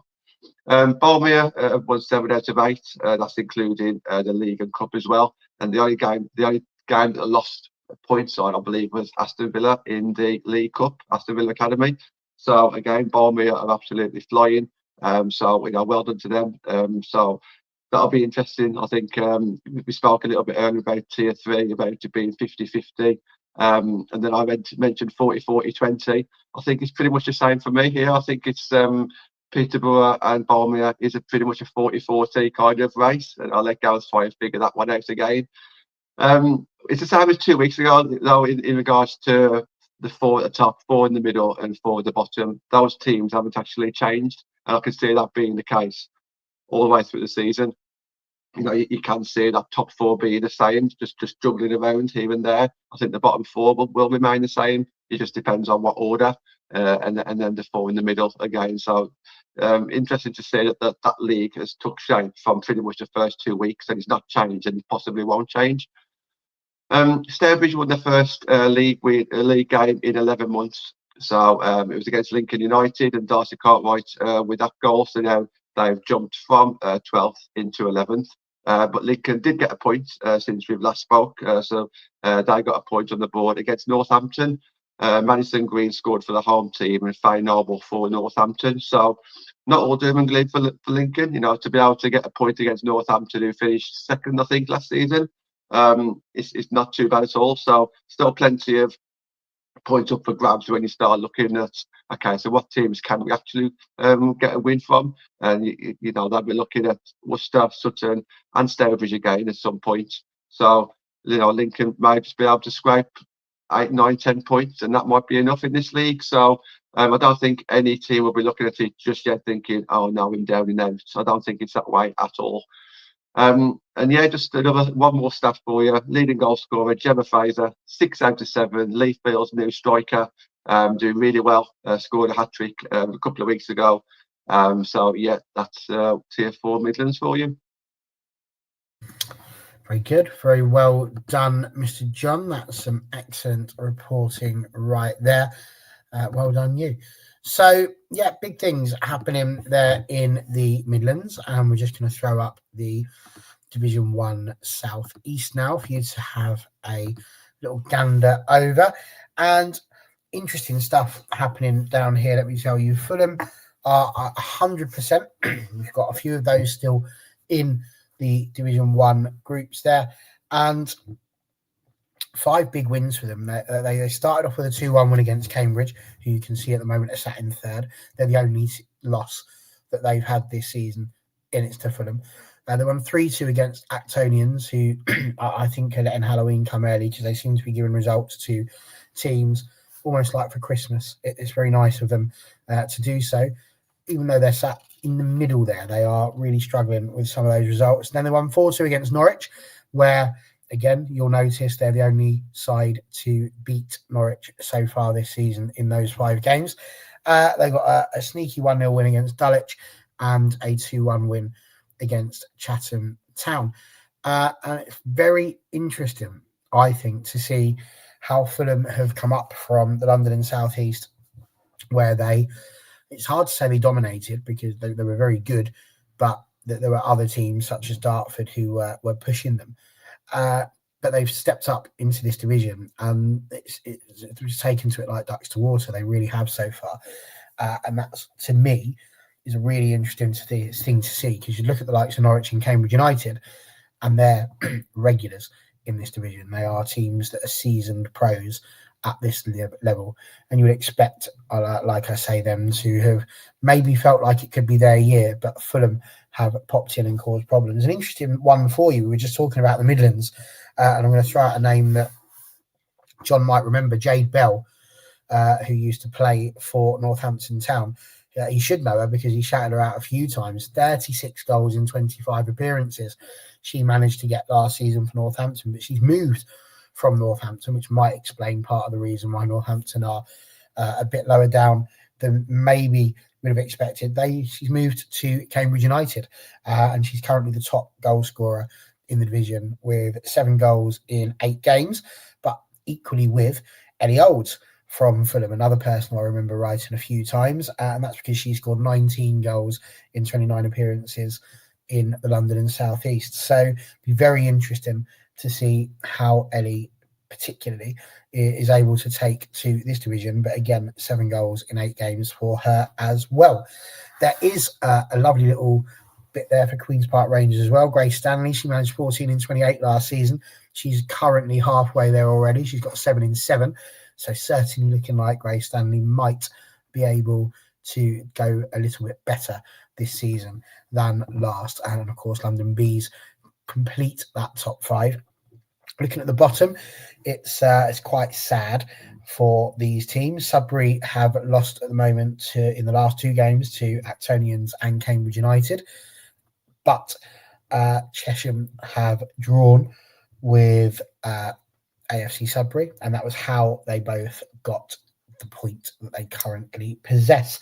Balmere won 7 out of 8. That's including the league and cup as well. And the only game that lost points on, I believe, was Aston Villa in the League Cup, Aston Villa Academy. So again, Balmere are absolutely flying. So well done to them. So that'll be interesting. I think we spoke a little bit earlier about tier 3, about it being 50-50. And then I mentioned 40-40-20. I think it's pretty much the same for me here. I think it's Peterborough and Balmere is pretty much a 40-40 kind of race. And I'll let Gareth try and figure that one out again. It's the same as 2 weeks ago, though, in regards to the 4 at the top, 4 in the middle, and 4 at the bottom. Those teams haven't actually changed. And I can see that being the case all the way through the season. You can see that top 4 being the same, just juggling around here and there. I think the bottom 4 will remain the same. It just depends on what order, and then the 4 in the middle again. So interesting to see that league has took shape from pretty much the first 2 weeks, and it's not changed, and it possibly won't change. Stourbridge won their first league game in 11 months. So it was against Lincoln United, and Darcy Cartwright with that goal. So now they've jumped from 12th into 11th. But Lincoln did get a point since we've last spoke. So they got a point on the board against Northampton. Madison Green scored for the home team and Faye Noble for Northampton. So not all doom and gloom for Lincoln. To be able to get a point against Northampton, who finished second, I think, last season. It's not too bad at all. So still plenty of points up for grabs when you start looking at, okay, so what teams can we actually get a win from? And they'll be looking at Worcester, Sutton and Stourbridge again at some point. So Lincoln might just be able to scrape 8, 9, 10 points, and that might be enough in this league. So I don't think any team will be looking at it just yet thinking, oh, no, I'm down and out. So I don't think it's that way at all. And yeah, just one more stat for you. Leading goal scorer Gemma Fraser, 6 out of 7. Lee Fields, new striker, doing really well. Scored a hat-trick a couple of weeks ago. So yeah, that's tier 4 Midlands for you. Very good. Very well done, Mr. John. That's some excellent reporting right there. Well done, you. So, yeah, big things happening there in the Midlands. And we're just going to throw up the Division 1 South East now for you to have a little gander over. And interesting stuff happening down here. Let me tell you, Fulham are 100%. We've got a few of those still in the Division 1 groups there. And 5 big wins for them. They started off with a 2-1 win against Cambridge, who you can see at the moment are sat in third. They're the only loss that they've had this season, and it's to Fulham. They won 3-2 against Actonians, who I think are letting Halloween come early because they seem to be giving results to teams almost like for Christmas. It's very nice of them to do so. Even though they're sat in the middle there, they are really struggling with some of those results. Then they won 4-2 against Norwich, where again, you'll notice they're the only side to beat Norwich so far this season in those 5 games. They got a sneaky 1-0 win against Dulwich and a 2-1 win against Chatham Town. And it's very interesting, I think, to see how Fulham have come up from the London and South East, where it's hard to say they dominated because they were very good, but there were other teams such as Dartford who were pushing them. But they've stepped up into this division, and it's taken to it like ducks to water. They really have so far, and that's, to me, is a really interesting thing to see, because you look at the likes of Norwich and Cambridge United, and they're regulars in this division. They are teams that are seasoned pros at this level, and you would expect, like I say, them to have maybe felt like it could be their year, but Fulham have popped in and caused problems. An interesting one for you, we were just talking about the Midlands, and I'm going to throw out a name that John might remember, Jade Bell, who used to play for Northampton Town. He should know her because he shouted her out a few times. 36 goals in 25 appearances she managed to get last season for Northampton, but she's moved from Northampton, which might explain part of the reason why Northampton are a bit lower down than maybe would have expected. She's moved to Cambridge United, and she's currently the top goal scorer in the division with 7 goals in 8 games. But equally with Ellie Olds from Fulham, another person I remember writing a few times, and that's because she scored 19 goals in 29 appearances in the London and South East. So it'd be very interesting to see how Ellie particularly is able to take to this division. But again, 7 goals in 8 games for her as well. There is a lovely little bit there for Queen's Park Rangers as well. Grace Stanley, she managed 14 in 28 last season. She's currently halfway there already. She's got 7 in 7. So certainly looking like Grace Stanley might be able to go a little bit better this season than last. And of course, London Bees complete that top 5. Looking at the bottom, it's quite sad for these teams. Sudbury have lost at the moment in the last 2 games to Actonians and Cambridge United, but Chesham have drawn with AFC Sudbury, and that was how they both got the point that they currently possess.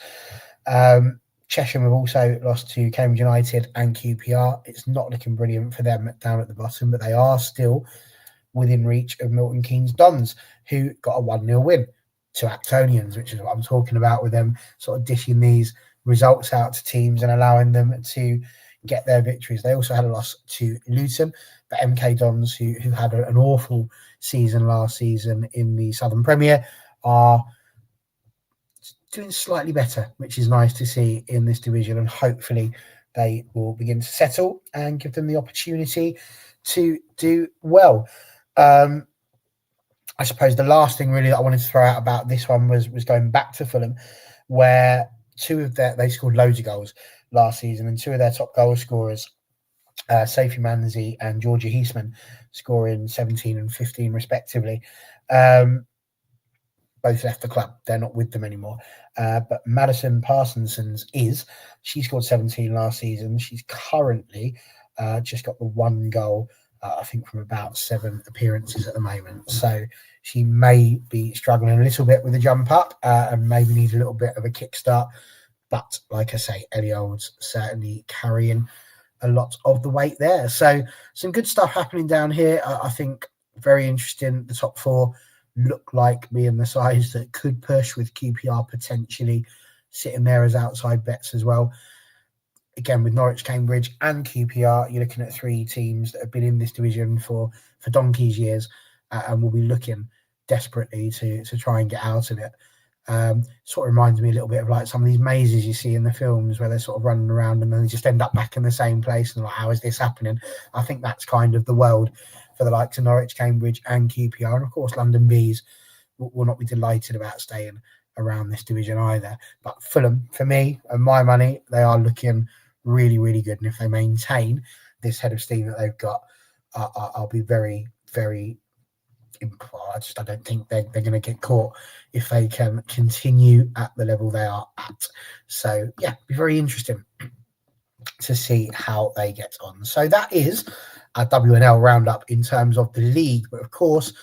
Chesham have also lost to Cambridge United and QPR. It's not looking brilliant for them down at the bottom, but they are still within reach of Milton Keynes Dons, who got a 1-0 win to Actonians, which is what I'm talking about with them sort of dishing these results out to teams and allowing them to get their victories. They also had a loss to Luton, but MK Dons, who had an awful season last season in the Southern Premier, are doing slightly better, which is nice to see in this division, and hopefully they will begin to settle and give them the opportunity to do well. I suppose the last thing really that I wanted to throw out about this one was going back to Fulham, where they scored loads of goals last season, and 2 of their top goal scorers, Sophie Manzi and Georgia Heisman, scoring 17 and 15 respectively, both left the club. They're not with them anymore. But Madison Parsonson's she scored 17 last season. She's currently just got the 1 goal, I think, from about 7 appearances at the moment. So she may be struggling a little bit with the jump up and maybe need a little bit of a kickstart. But like I say, Ellie Olds certainly carrying a lot of the weight there. So some good stuff happening down here. I think very interesting. The top 4 look like being the size that could push, with QPR potentially sitting there as outside bets as well. Again, with Norwich, Cambridge and QPR, you're looking at 3 teams that have been in this division for donkey's years and will be looking desperately to try and get out of it. Sort of reminds me a little bit of like some of these mazes you see in the films where they're sort of running around and then they just end up back in the same place, and like, how is this happening? I think that's kind of the world for the likes of Norwich, Cambridge and QPR. And of course, London Bees will not be delighted about staying around this division either. But Fulham, for me and my money, they are looking really, really good. And if they maintain this head of steam that they've got, I'll be very, very impressed. I don't think they're going to get caught if they can continue at the level they are at. So yeah, be very interesting to see how they get on. So that is a WNL roundup in terms of the league. But of course,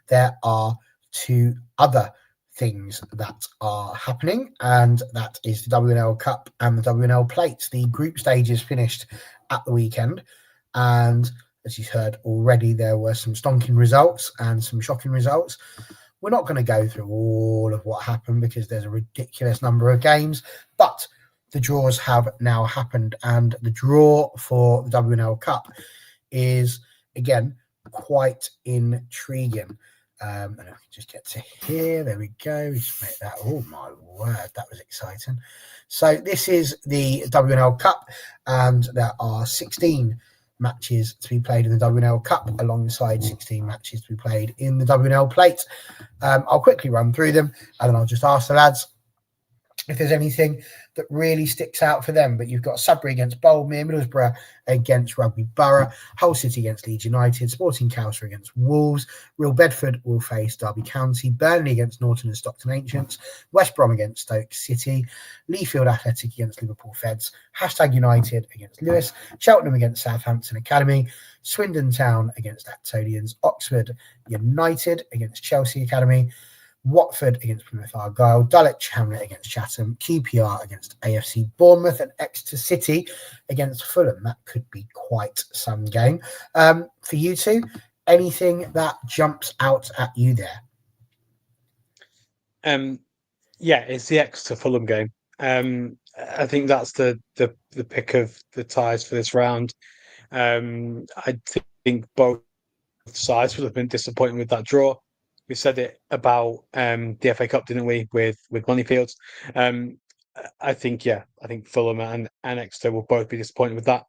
there are 2 other things that are happening, and that is the WNL Cup and the WNL Plate. The group stages finished at the weekend, and as you've heard already, there were some stonking results and some shocking results. We're not going to go through all of what happened because there's a ridiculous number of games, but the draws have now happened, and the draw for the WNL Cup is, again, quite intriguing. And I can just get to here. There we go. We just make that. Oh my word, that was exciting. So this is the WNL Cup, and there are 16 matches to be played in the WNL Cup alongside 16 matches to be played in the WNL Plate. I'll quickly run through them, and then I'll just ask the lads if there's anything that really sticks out for them. But you've got Sudbury against Boldmere, Middlesbrough against Rugby Borough, Hull City against Leeds United, Sporting Cowser against Wolves, Real Bedford will face Derby County, Burnley against Norton and Stockton Ancients, West Brom against Stoke City, Leafield Athletic against Liverpool Feds, #United against Lewis, Cheltenham against Southampton Academy, Swindon Town against Actonians, Oxford United against Chelsea Academy, Watford against Plymouth Argyle, Dulwich Hamlet against Chatham, QPR against AFC Bournemouth, and Exeter City against Fulham. That could be quite some game. For you two, Anything that jumps out at you there? Yeah, it's the Exeter Fulham game. I think that's the pick of the ties for this round. I think both sides would have been disappointed with that draw. We said it about the FA Cup, didn't we, with Moneyfields? I think Fulham and Exeter will both be disappointed with that.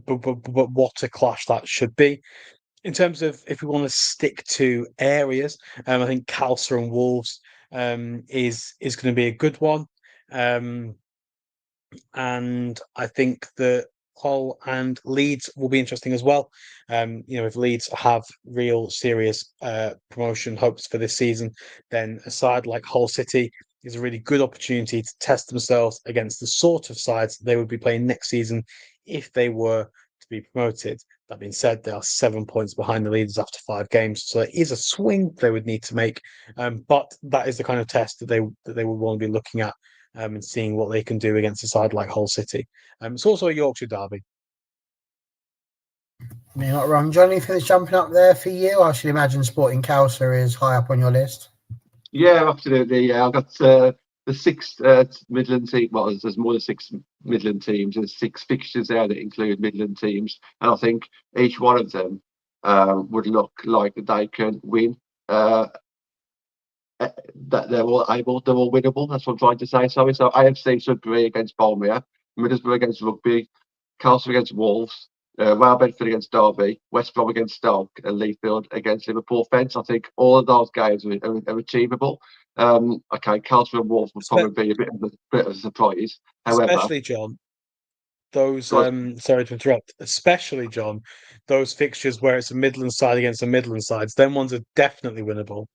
But what a clash that should be. In terms of if we want to stick to areas, I think Calcer and Wolves is going to be a good one. And I think that Hull and Leeds will be interesting as well. If Leeds have real serious promotion hopes for this season, then a side like Hull City is a really good opportunity to test themselves against the sort of sides they would be playing next season if they were to be promoted. That being said, they are 7 points behind the leaders after 5 games, so there is a swing they would need to make. But that is the kind of test that they would want to be looking at and seeing what they can do against a side like Hull City. It's also a Yorkshire derby. You're not wrong, John. Anything that's jumping up there for you? I should imagine Sporting Calcer is high up on your list. Yeah, absolutely. Yeah, I've got the 6 Midland team. Well, there's more than 6 Midland teams. There's 6 fixtures there that include Midland teams, and I think each one of them would look like they can win. That they're all winnable. That's what I'm trying to say. Sorry. So AFC Sudbury against Bolmere, Middlesbrough against Rugby, Castle against Wolves, Royal Bedford against Derby, West Brom against Stoke, and Leafield against Liverpool Fence. I think all of those games are achievable. Okay, Castle and Wolves would probably be a bit of a surprise. However, especially John, those sorry to interrupt. Especially John, those fixtures where it's a Midland side against a Midland sides, them ones are definitely winnable.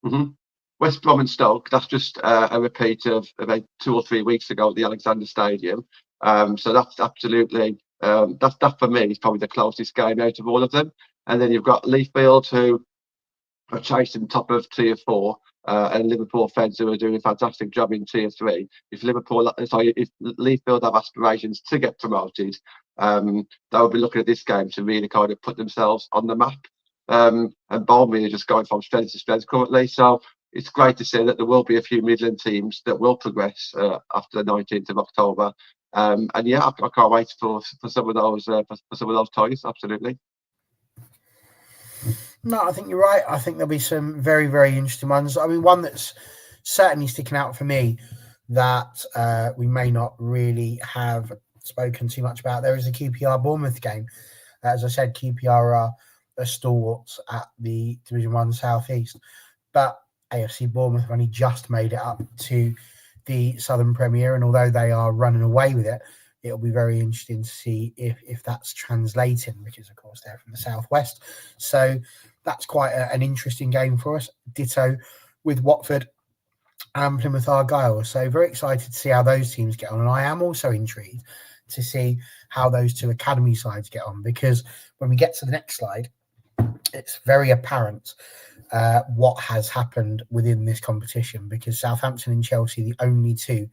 Mm-hmm. West Brom and Stoke, that's just a repeat of about 2 or 3 weeks ago at the Alexander Stadium. So that's absolutely, that for me is probably the closest game out of all of them. And then you've got Leafield, who are chasing top of Tier 4, and Liverpool Feds, who are doing a fantastic job in Tier 3. If Leafield have aspirations to get promoted, they'll be looking at this game to really kind of put themselves on the map. And Bolmere are just going from strength to strength currently. So it's great to see that there will be a few Midland teams that will progress after the 19th of October. And yeah, I can't wait for some of those ties. Absolutely. No, I think you're right. I think there'll be some very, very interesting ones. I mean, one that's certainly sticking out for me that we may not really have spoken too much about there is the QPR Bournemouth game. As I said, QPR are stalwarts at the Division 1 South East, but AFC Bournemouth have only just made it up to the Southern Premier, and although they are running away with it, it'll be very interesting to see if that's translating, because of course they're from the Southwest. So that's quite an interesting game for us. Ditto with Watford and Plymouth Argyle. So very excited to see how those teams get on. And I am also intrigued to see how those 2 academy sides get on, because when we get to the next slide, it's very apparent what has happened within this competition, because Southampton and Chelsea, the only 2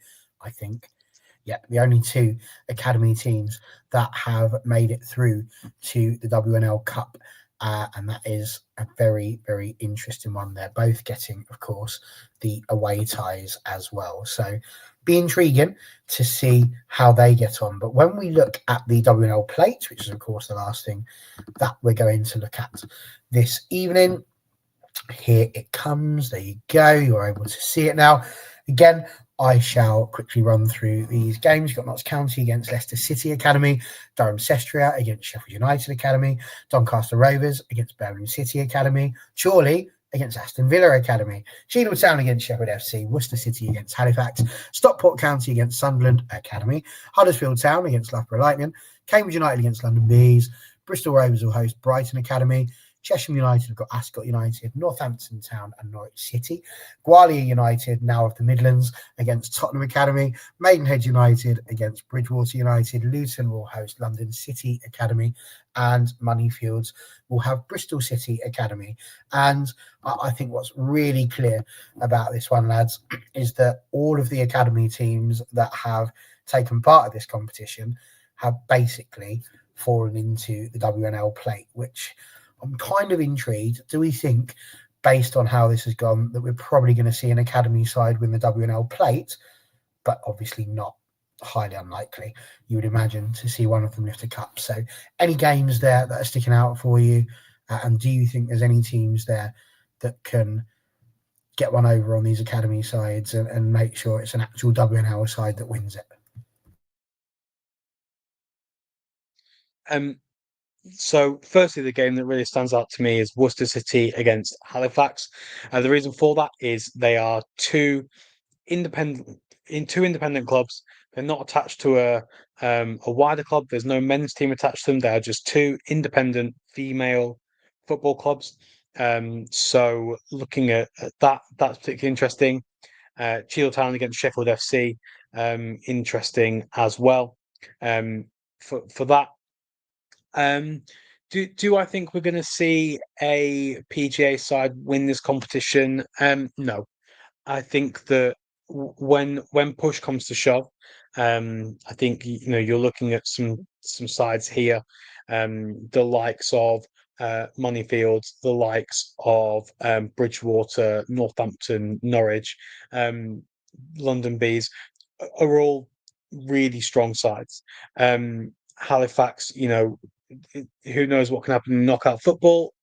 academy teams that have made it through to the WNL Cup. And that is a very, very interesting one. They're both getting, of course, the away ties as well. So be intriguing to see how they get on. But when we look at the WNL Plate, which is, of course, the last thing that we're going to look at this evening, here it comes. There you go. You're able to see it now. Again, I shall quickly run through these games. You've got Notts County against Leicester City Academy, Durham Sestria against Sheffield United Academy, Doncaster Rovers against Birmingham City Academy, Chorley against Aston Villa Academy, Cheadle Town against Sheffield FC, Worcester City against Halifax, Stockport County against Sunderland Academy, Huddersfield Town against Loughborough Lightning, Cambridge United against London Bees, Bristol Rovers will host Brighton Academy, Chesham United have got Ascot United, Northampton Town and Norwich City. Gwalior United, now of the Midlands, against Tottenham Academy. Maidenhead United against Bridgewater United. Luton will host London City Academy. And Moneyfields will have Bristol City Academy. And I think what's really clear about this one, lads, is that all of the academy teams that have taken part of this competition have basically fallen into the WNL plate, which I'm kind of intrigued. Do we think, based on how this has gone, that we're probably going to see an academy side win the WNL plate, but obviously not highly unlikely? You would imagine to see one of them lift a cup. So any games there that are sticking out for you? And do you think there's any teams there that can get one over on these academy sides and make sure it's an actual WNL side that wins it? So, firstly, the game that really stands out to me is Worcester City against Halifax. The reason for that is they are independent two independent clubs. They're not attached to a wider club. There's no men's team attached to them. They are just two independent female football clubs. So, looking at that's particularly interesting. Cheadle Town against Sheffield FC, interesting as well. For that. Do I think we're going to see a PGA side win this competition? No, I think that when push comes to shove, I think you're looking at some sides here, the likes of Moneyfield, the likes of Bridgewater, Northampton, Norwich, London Bees are all really strong sides. Halifax, who knows what can happen in knockout football?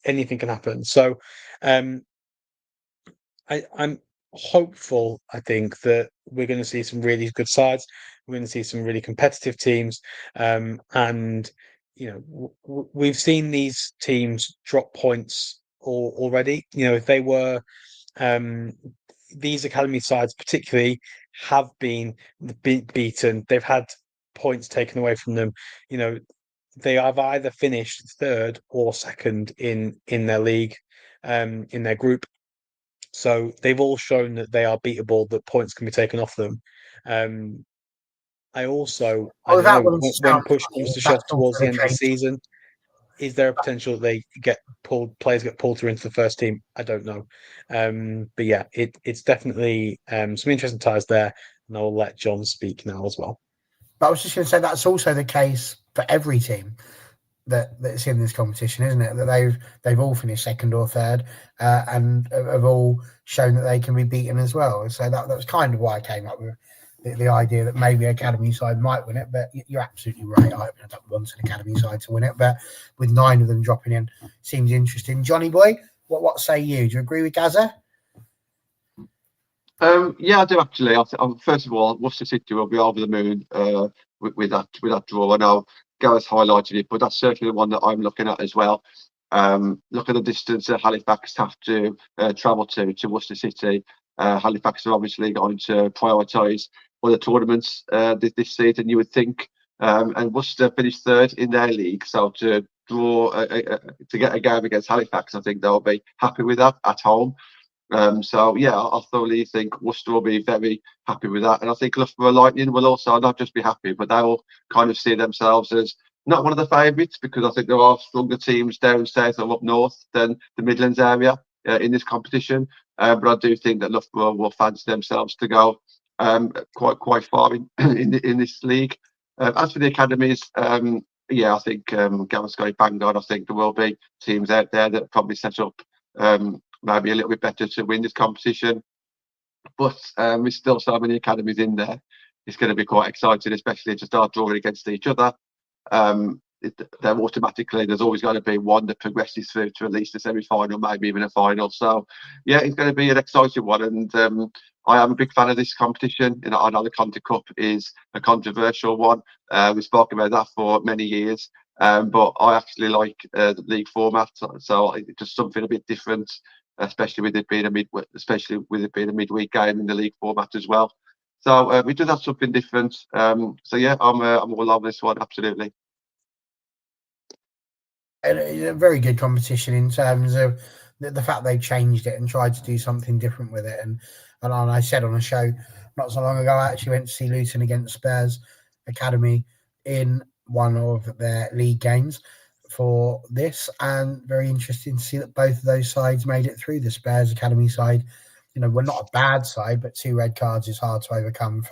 Anything can happen. So, I'm hopeful. I think that we're going to see some really good sides. We're going to see some really competitive teams, and we've seen these teams drop points already. If they were these academy sides, particularly, have been beaten. They've had points taken away from them. They have either finished third or second in their league, in their group. So they've all shown that they are beatable, that points can be taken off them. I don't know, when push comes to shove towards the end of the season, is there a potential that they players get pulled through into the first team? I don't know. But yeah, it's definitely some interesting ties there, and I'll let John speak now as well. But I was just going to say that's also the case for every team that's in this competition, isn't it? That they've all finished second or third, and have all shown that they can be beaten as well. So that was kind of why I came up with the idea that maybe academy side might win it. But you're absolutely right. I don't want an academy side to win it, but with 9 of them dropping in, seems interesting. Johnny boy, what say you? Do you agree with Gaza? Yeah, I do actually. First of all, Worcester City will be over the moon with that draw. I know Gareth highlighted it, but that's certainly the one that I'm looking at as well. Look at the distance that Halifax have to travel to Worcester City. Halifax are obviously going to prioritise other tournaments this season, you would think. And Worcester finished third in their league, so to draw to get a game against Halifax, I think they'll be happy with that at home. So yeah, I thoroughly think Worcester will be very happy with that, and I think Loughborough Lightning will also not just be happy, but they will kind of see themselves as not one of the favourites, because I think there are stronger teams down south or up north than the Midlands area in this competition. But I do think that Loughborough will fancy themselves to go quite far in this league. As for the academies, yeah, I think Gareth's got it banged on. I think there will be teams out there that probably set up maybe a little bit better to win this competition, but there's still so many academies in there. It's going to be quite exciting, especially to start drawing against each other. They're automatically, there's always going to be one that progresses through to at least a semi-final, maybe even a final. So yeah, it's going to be an exciting one, and I am a big fan of this competition. I know the Conti Cup is a controversial one. We spoke about that for many years, but I actually like the league format. So it's just something a bit different, especially with it being a midweek game in the league format as well. So we do have something different. So yeah, I'm all over this one, absolutely. And a very good competition in terms of the fact they changed it and tried to do something different with it. And I said on a show not so long ago, I actually went to see Luton against Spurs Academy in one of their league games for this, and very interesting to see that both of those sides made it through. The Spurs Academy side, we're not a bad side, but 2 red cards is hard to overcome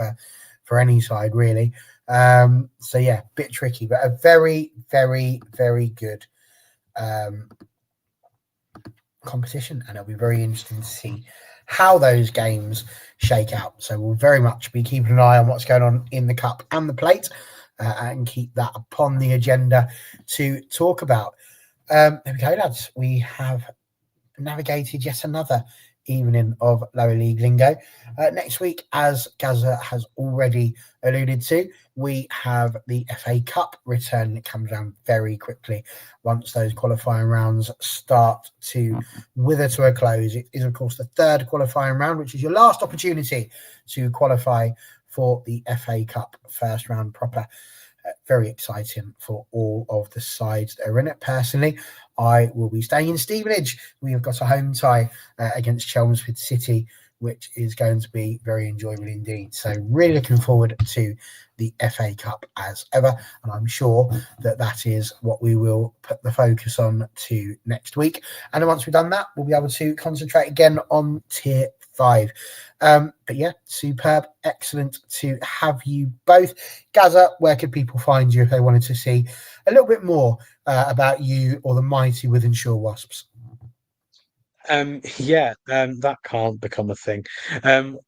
for any side really. So yeah, bit tricky, but a very, very, very good competition, and it'll be very interesting to see how those games shake out. So we'll very much be keeping an eye on what's going on in the cup and the plate, and keep that upon the agenda to talk about. There we go, lads. We have navigated yet another evening of lower league lingo. Next week, as Gaza has already alluded to, we have the FA Cup return. It comes around very quickly once those qualifying rounds start to wither to a close. It is, of course, the third qualifying round, which is your last opportunity to qualify for the FA Cup first round proper. Very exciting for all of the sides that are in it. Personally, I will be staying in Stevenage. We have got a home tie against Chelmsford City, which is going to be very enjoyable indeed. So really looking forward to the FA Cup as ever. And I'm sure that that is what we will put the focus on to next week. And then once we've done that, we'll be able to concentrate again on Tier 5. But yeah, superb, excellent to have you both. Gaza, where could people find you if they wanted to see a little bit more about you or the mighty Wythenshawe Wasps? That can't become a thing.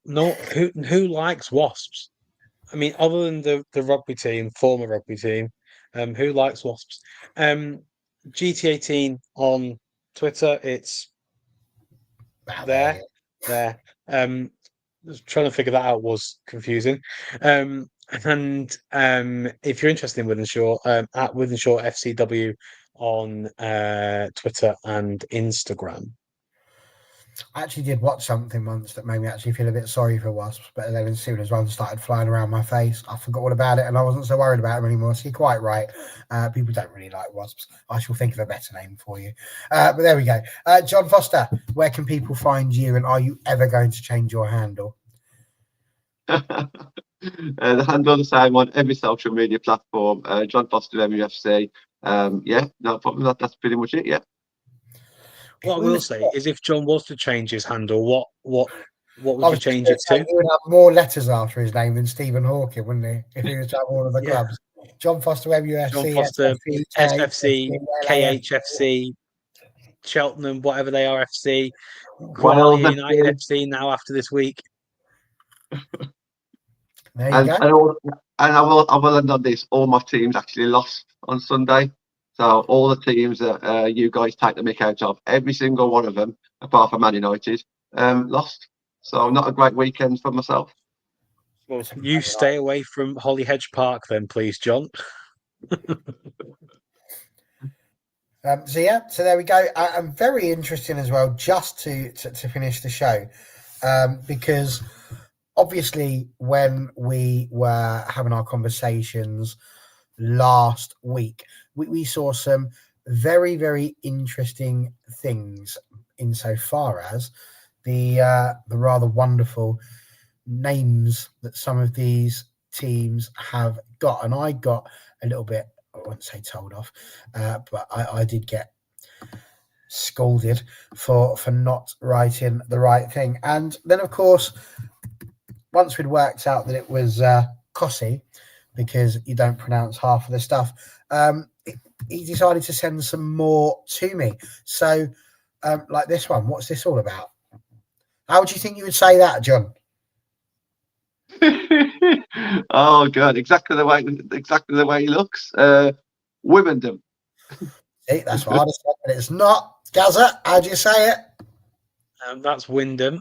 No, who likes wasps? I mean, other than the rugby team, former rugby team, who likes wasps? GT18 on Twitter, it's there. Trying to figure that out was confusing. And if you're interested in Wythenshawe, at Wythenshawe FCW on Twitter and Instagram. I actually did watch something once that made me actually feel a bit sorry for wasps, but then as soon as one started flying around my face, I forgot all about it and I wasn't so worried about them anymore. So you're quite right. People don't really like wasps. I shall think of a better name for you. But there we go. John Foster, where can people find you, and are you ever going to change your handle? The handle the same on every social media platform. John Foster MUFC. No problem. That's pretty much it. Yeah. What I will say is, if John was to change his handle, what would you change it to? He would have more letters after his name than Stephen Hawking, wouldn't he? If he was to have all of the clubs. John Foster MUFC, John Foster, SFC, KHFC, Cheltenham, whatever they are, FC, Gwalia United FC. Now after this week. There you go. I will end on this. All my teams actually lost on Sunday. So all the teams that you guys take the mick out of, every single one of them, apart from Man United, lost. So not a great weekend for myself. Well, you stay away from Holyhedge Park then, please, John. So there we go. I'm very interesting as well, just to finish the show, because obviously when we were having our conversations last week, we saw some very, very interesting things insofar as the rather wonderful names that some of these teams have got. And I got a little bit, I wouldn't say told off, but I did get scolded for not writing the right thing. And then, of course, once we'd worked out that it was Kossi, because you don't pronounce half of the stuff, he decided to send some more to me. So, like this one, what's this all about? How would you think you would say that, John? Oh God! Exactly the way he looks. Wimendham. See, that's what I'd have said, but it's not. Gaza, how do you say it? That's Wyndham.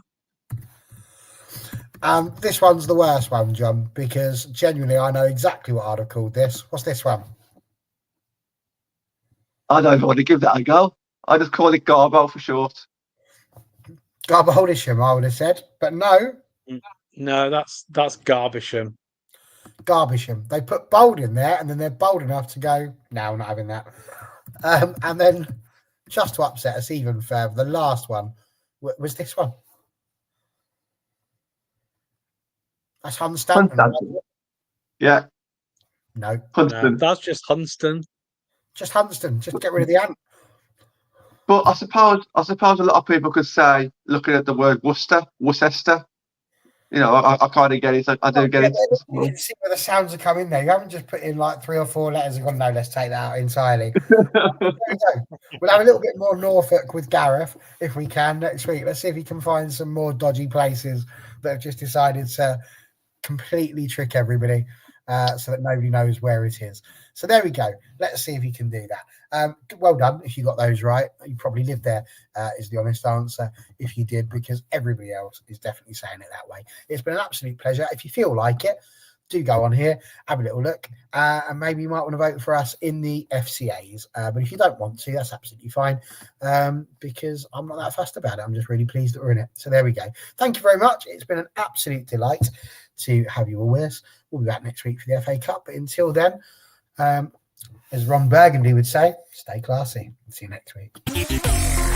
This one's the worst one, John, because genuinely I know exactly what I'd have called this. What's this one? I don't want to give that a go. I just call it Garbo for short. Garbolisham, I would have said, but no. No, that's Garbisham. Garbisham. They put bold in there, and then they're bold enough to go, no, I'm not having that. And then, just to upset us even further, the last one was this one. That's Hunston. Yeah. No. No, that's just Hunston. Just Hunston. Just get rid of the ant. But I suppose a lot of people could say, looking at the word Worcester. You know, I kind of get it. I do get it. You can see where the sounds are coming there. You haven't just put in like 3 or 4 letters and gone, no, let's take that out entirely. There we go. We'll have a little bit more Norfolk with Gareth if we can next week. Let's see if he can find some more dodgy places that have just decided to completely trick everybody so that nobody knows where it is. So there we go. Let's see if he can do that. Well done if you got those right. You probably lived there, is the honest answer, if you did, because everybody else is definitely saying it that way. It's been an absolute pleasure. If you feel like it, do go on here, have a little look, and maybe you might want to vote for us in the FCAs. But if you don't want to, that's absolutely fine, because I'm not that fussed about it. I'm just really pleased that we're in it. So there we go. Thank you very much. It's been an absolute delight to have you all with us. We'll be back next week for the FA Cup. But until then, as Ron Burgundy would say, stay classy. See you next week.